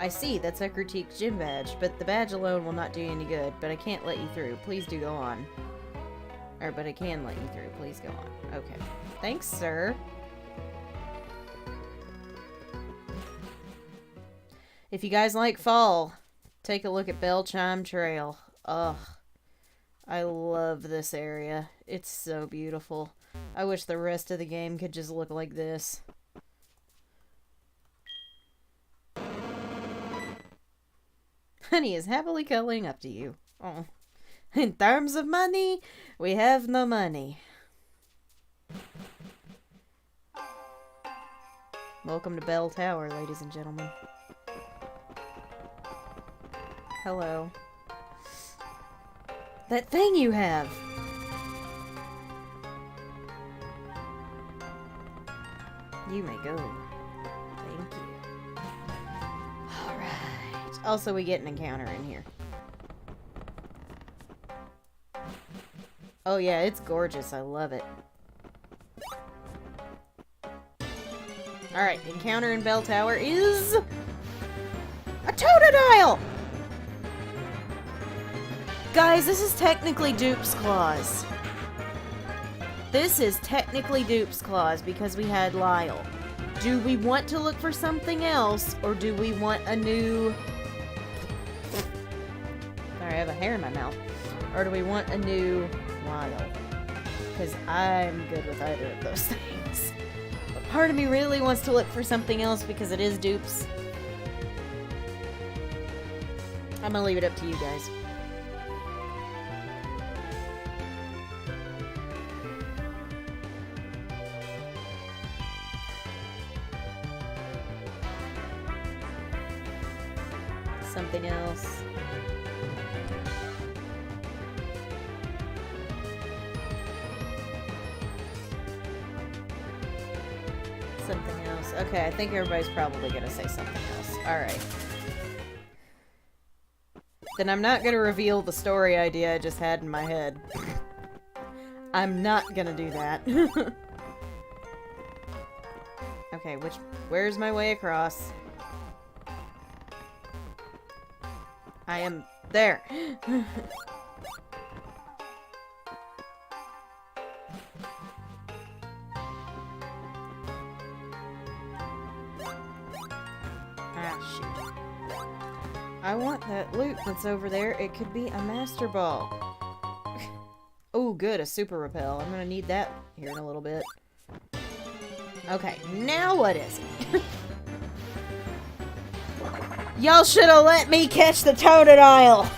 I see, that's a critique gym badge, but the badge alone will not do you any good, but I can't let you through. Please do go on. But I can let you through. Please go on. Okay. Thanks, sir. If you guys like fall, take a look at Bell Chime Trail. Ugh. I love this area. It's so beautiful. I wish the rest of the game could just look like this. Honey is happily cuddling up to you. Oh. In terms of money, we have no money. Welcome to Bell Tower, ladies and gentlemen. Hello. That thing you have! You may go. Thank you. Alright. Also, we get an encounter in here. Oh yeah, it's gorgeous. I love it. Alright, encounter in Bell Tower is... a Totodile! Guys, this is technically Dupe's Claws. This is technically Dupe's Claws because we had Lyle. Do we want to look for something else, or do we want a new... Sorry, I have a hair in my mouth. Or do we want a new Lyle? Because I'm good with either of those things. But part of me really wants to look for something else because it is Dupe's. I'm gonna leave it up to you guys. Something else. Something else. Okay, I think everybody's probably gonna say something else. Alright. Then I'm not gonna reveal the story idea I just had in my head. I'm not gonna do that. Okay, where's my way across? I am there. Ah, shoot. I want that loot that's over there. It could be a Master Ball. Oh, good, a Super Repel. I'm gonna need that here in a little bit. Okay, now what is it? Y'all should have let me catch the Totodile!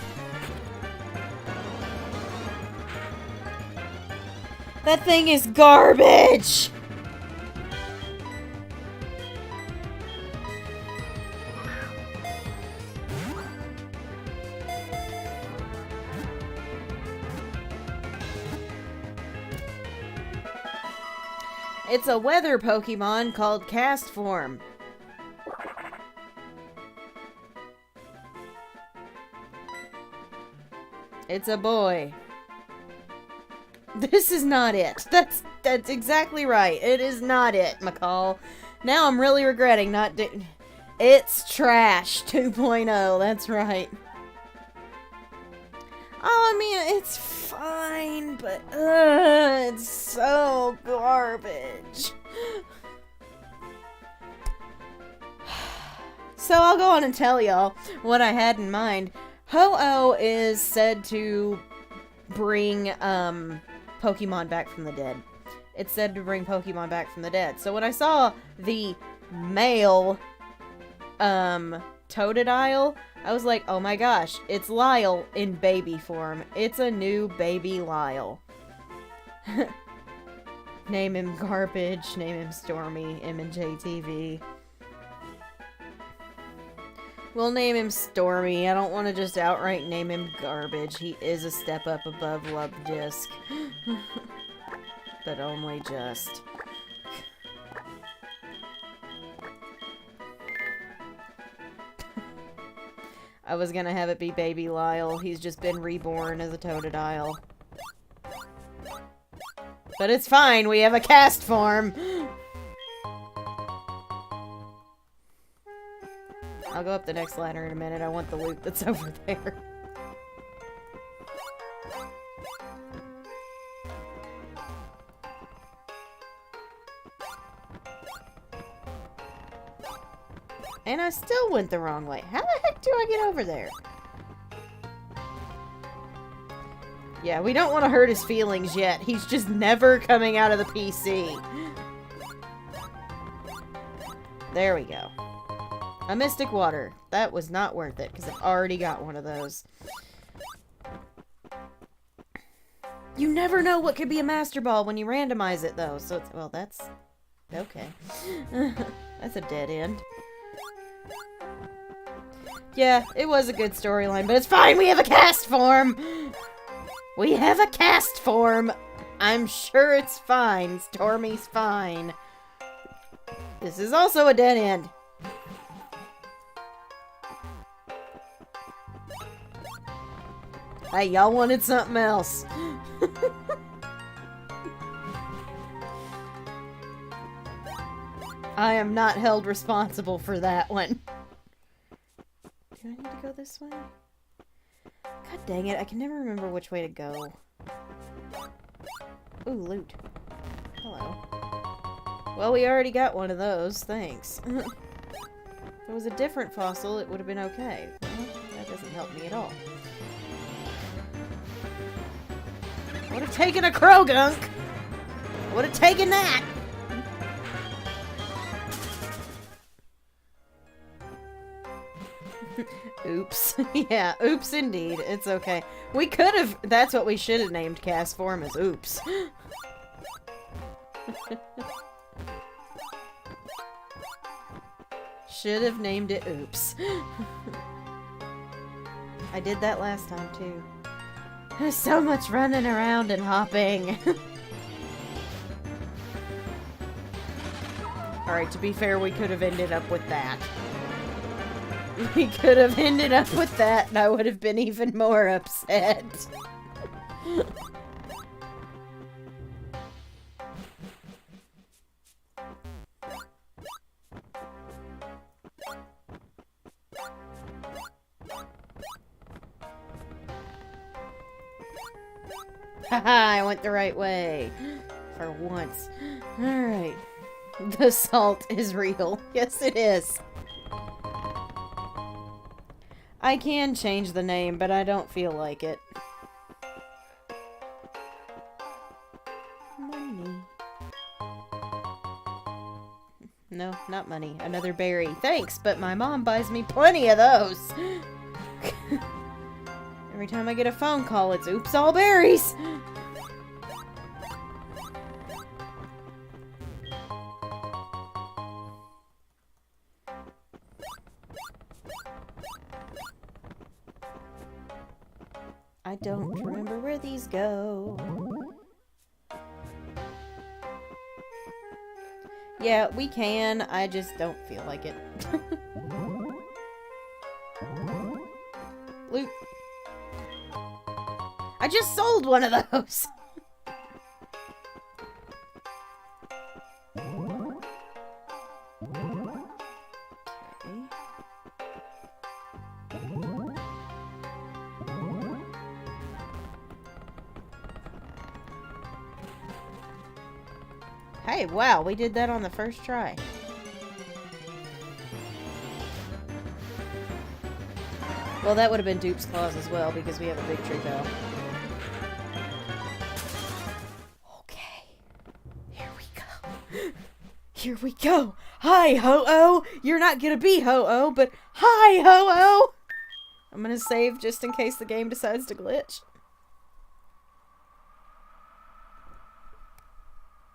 That thing is garbage! It's a weather Pokemon called Cast Form. It's a boy. This is not it. That's exactly right. It is not it, McCall. Now I'm really regretting not doing... It's trash 2.0. That's right. Oh, I mean, it's fine, but it's so garbage. So I'll go on and tell y'all what I had in mind. Ho-Oh is said to bring Pokemon back from the dead. it's said to bring Pokemon back from the dead. So when I saw the male, Totodile, I was like, oh my gosh, it's Lyle in baby form. It's a new baby Lyle. Name him Garbage, name him Stormy, MJTV. We'll name him Stormy. I don't want to just outright name him Garbage. He is a step up above Love Disc. But only just. I was gonna have it be Baby Lyle. He's just been reborn as a Totodile. But it's fine, we have a cast form! I'll go up the next ladder in a minute. I want the loot that's over there. And I still went the wrong way. How the heck do I get over there? Yeah, we don't want to hurt his feelings yet. He's just never coming out of the PC. There we go. A Mystic Water. That was not worth it, because I've already got one of those. You never know what could be a Master Ball when you randomize it, though. So, it's, well, that's... okay. That's a dead end. Yeah, it was a good storyline, but it's fine! We have a cast form! We have a cast form! I'm sure it's fine. Stormy's fine. This is also a dead end. Hey, y'all wanted something else. I am not held responsible for that one. Do I need to go this way? God dang it, I can never remember which way to go. Ooh, loot. Hello. Well, we already got one of those, thanks. If it was a different fossil, it would have been okay. Well, that doesn't help me at all. I would have taken a Krogunk! I would have taken that! Oops. Yeah, oops indeed. It's okay. We could have... That's what we should have named cast form as Oops. Should have named it Oops. I did that last time too. There's so much running around and hopping. Alright, to be fair, we could have ended up with that. We could have ended up with that, and I would have been even more upset. Haha, I went the right way. For once. Alright. The salt is real. Yes, it is. I can change the name, but I don't feel like it. Money. No, not money. Another berry. Thanks, but my mom buys me plenty of those. Every time I get a phone call, it's oops, all berries. I don't remember where these go. Yeah, we can. I just don't feel like it. Loot. I just sold one of those. Hey, wow, we did that on the first try. Well, that would have been Dupe's Claws as well, because we have a big tree bell. Okay. Here we go. Hi, Ho-Oh. You're not gonna be Ho-Oh, but hi, Ho-Oh. I'm gonna save just in case the game decides to glitch.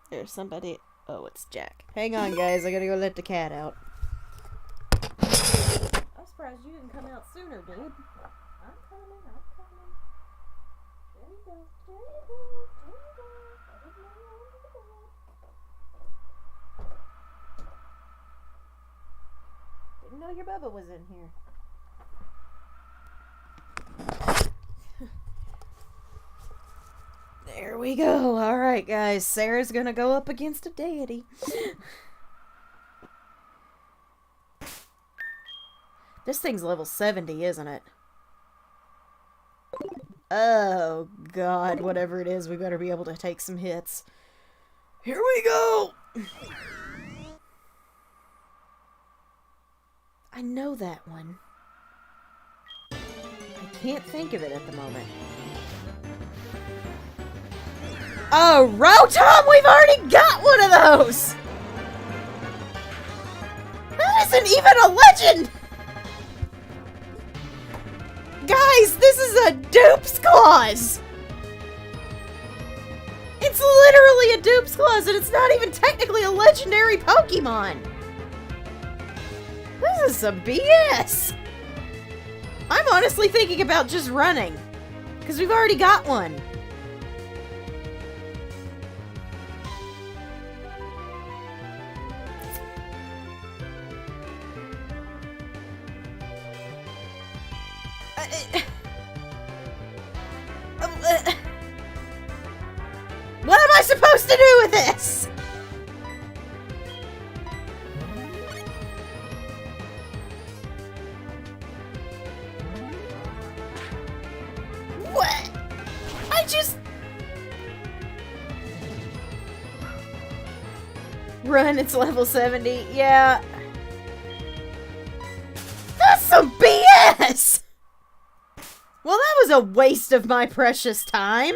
There's somebody. Oh, it's Jack. Hang on, guys. I gotta go let the cat out. I'm surprised you didn't come out sooner, dude. I'm coming. There you go. There you go. There you go. I didn't know you wanted to go. Didn't know your Bubba was in here. There we go. Alright, guys. Sarah's gonna go up against a deity. This thing's level 70, isn't it? Oh, God. Whatever it is, we better be able to take some hits. Here we go! I know that one. I can't think of it at the moment. Oh, Rotom! We've already got one of those! That isn't even a legend! Guys, this is a dupe's clause! It's literally a dupe's clause, and it's not even technically a legendary Pokemon! This is some BS! I'm honestly thinking about just running, because we've already got one. What am I supposed to do with this? What? I just... Run, it's level 70. Yeah. That's some BS! Well, that was a waste of my precious time.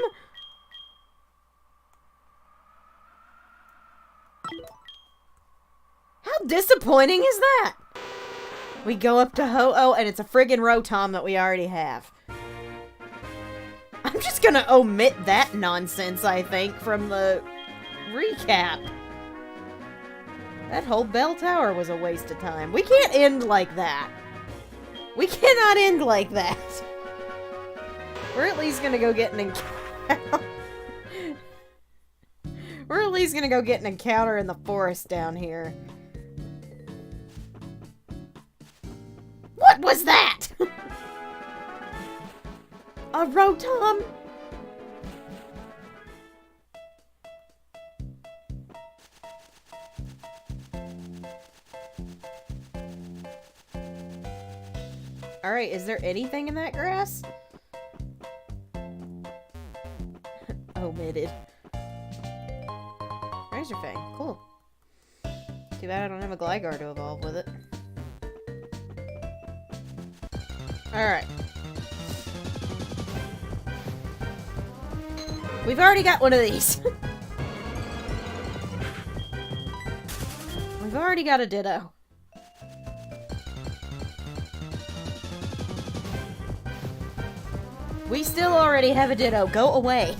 How disappointing is that? We go up to Ho-Oh, and it's a friggin' Rotom that we already have. I'm just gonna omit that nonsense, I think, from the recap. That whole bell tower was a waste of time. We can't end like that. We cannot end like that. We're at least gonna go get an encounter. We're at least gonna go get an encounter in the forest down here. What was that? A Rotom? Alright, is there anything in that grass? Omitted. Razor Fang. Cool. Too bad I don't have a Gligar to evolve with it. Alright. We've already got one of these. We've already got a Ditto. We still already have a Ditto. Go away.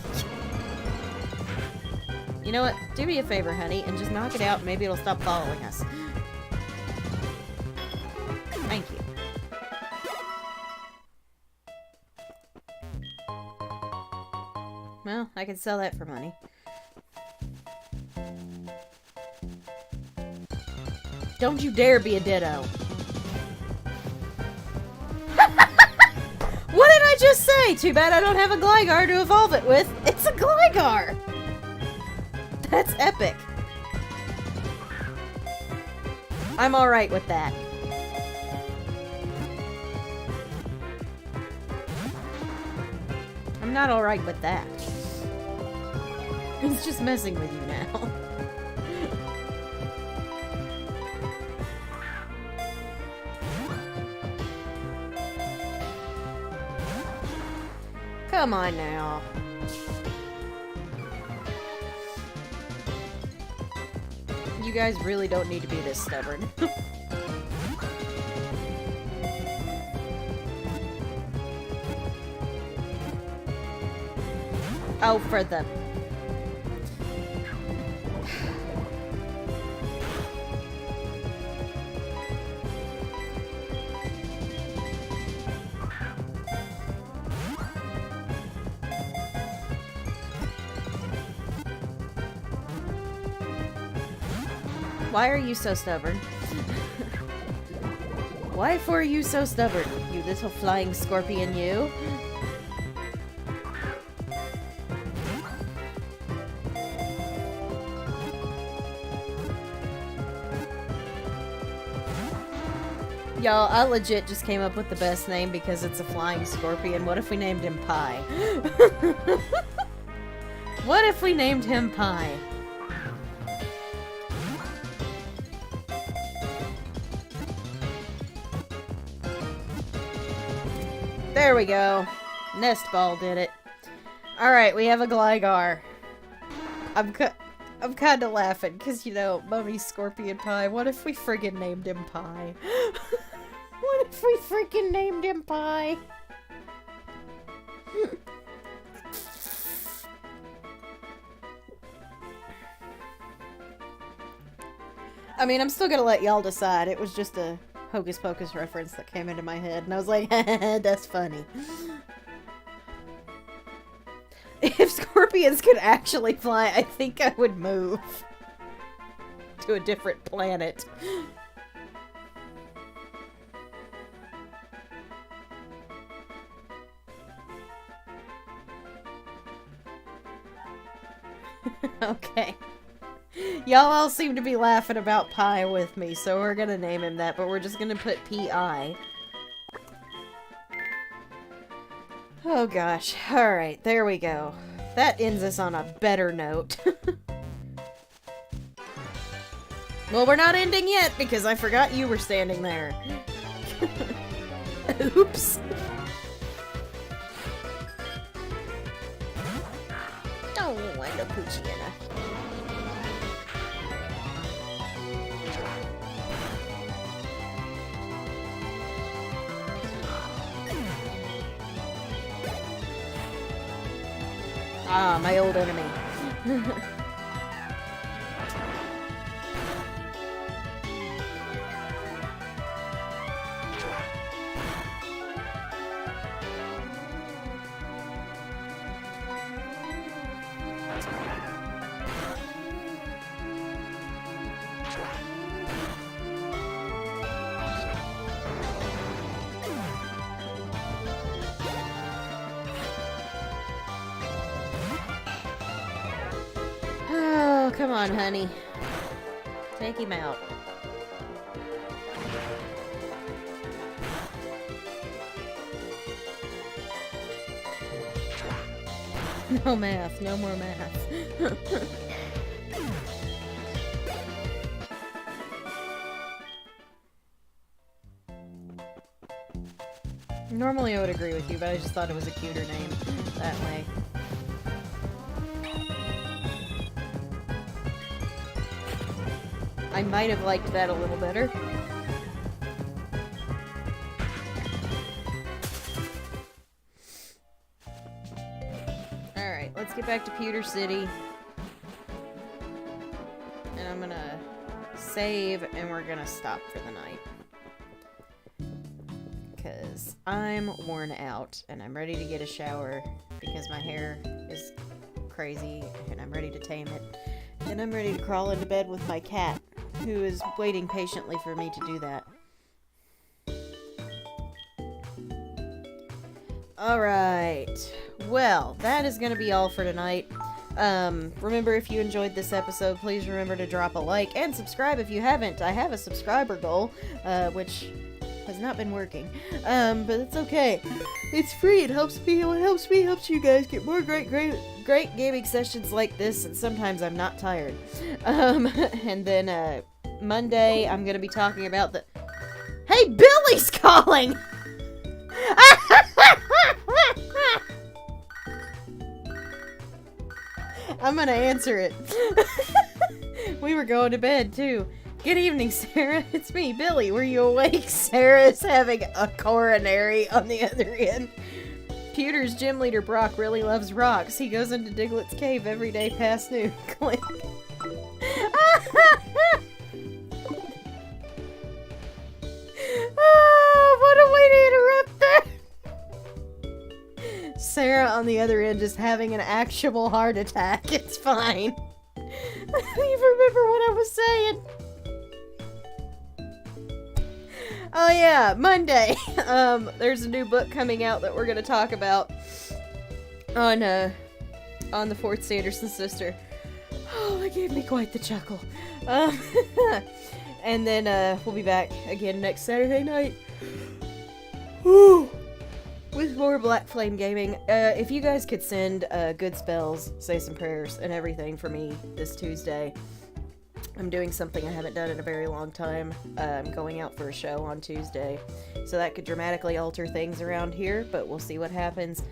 You know what? Do me a favor, honey, and just knock it out. Maybe it'll stop following us. Thank you. Well, I could sell that for money. Don't you dare be a Ditto. What did I just say? Too bad I don't have a Gligar to evolve it with. It's a Gligar! That's epic. I'm alright with that. I'm not alright with that. It's just messing with you now. Come on now. You guys really don't need to be this stubborn. Oh, for the... Why are you so stubborn? Why for are you so stubborn, you little flying scorpion, you? Y'all, I legit just came up with the best name because it's a flying scorpion. What if we named him Pie? What if we named him Pie? There we go. Nest ball did it. Alright, we have a Gligar. I'm kind of laughing because, you know, Mummy Scorpion Pie. What if we friggin' named him Pie? What if we freaking named him Pie? I mean, I'm still gonna let y'all decide. It was just a Hocus Pocus reference that came into my head, and I was like, that's funny. If scorpions could actually fly, I think I would move to a different planet. Okay. Y'all all seem to be laughing about Pie with me, so we're gonna name him that, but we're just gonna put P.I. Oh gosh. Alright, there we go. That ends us on a better note. Well, we're not ending yet, because I forgot you were standing there. Oops. Oh, I love Poochiana. Ah, my old enemy. Oh, come on, honey. Take him out. No math. No more math. Normally I would agree with you, but I just thought it was a cuter name that way. I might have liked that a little better. Alright, let's get back to Pewter City. And I'm gonna save, and we're gonna stop for the night. Because I'm worn out, and I'm ready to get a shower, because my hair is crazy, and I'm ready to tame it. And I'm ready to crawl into bed with my cat, who is waiting patiently for me to do that. Alright. Well, that is going to be all for tonight. Remember, if you enjoyed this episode, please remember to drop a like and subscribe if you haven't. I have a subscriber goal, which has not been working. But it's okay. It's free. It helps me. It helps me. Helps you guys get more great gaming sessions like this. And sometimes I'm not tired. And then Monday I'm gonna be talking about the. Hey, Billy's calling. I'm gonna answer it. We were going to bed, too. Good evening, Sarah. It's me, Billy. Were you awake? Sarah's having a coronary on the other end. Pewter's gym leader Brock really loves rocks. He goes into Diglett's cave every day past noon. Click. Oh, what a way to interrupt that. Sarah on the other end is having an actual heart attack. It's fine. You remember what I was saying? Oh yeah, Monday. There's a new book coming out that we're gonna talk about on the fourth Sanderson sister. Oh, that gave me quite the chuckle. And then we'll be back again next Saturday night. Woo! With more Black Flame Gaming. If you guys could send good spells, say some prayers, and everything for me this Tuesday. I'm doing something I haven't done in a very long time. I'm going out for a show on Tuesday. So that could dramatically alter things around here, but we'll see what happens.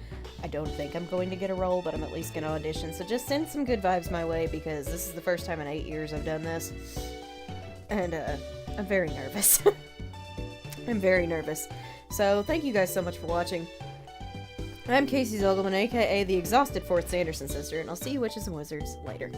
I don't think I'm going to get a role, but I'm at least going to audition. So just send some good vibes my way, because this is the first time in 8 years I've done this. And I'm very nervous. I'm very nervous. So thank you guys so much for watching. I'm Casey Zogelman, aka the Exhausted 4th Sanderson Sister, and I'll see you witches and wizards later.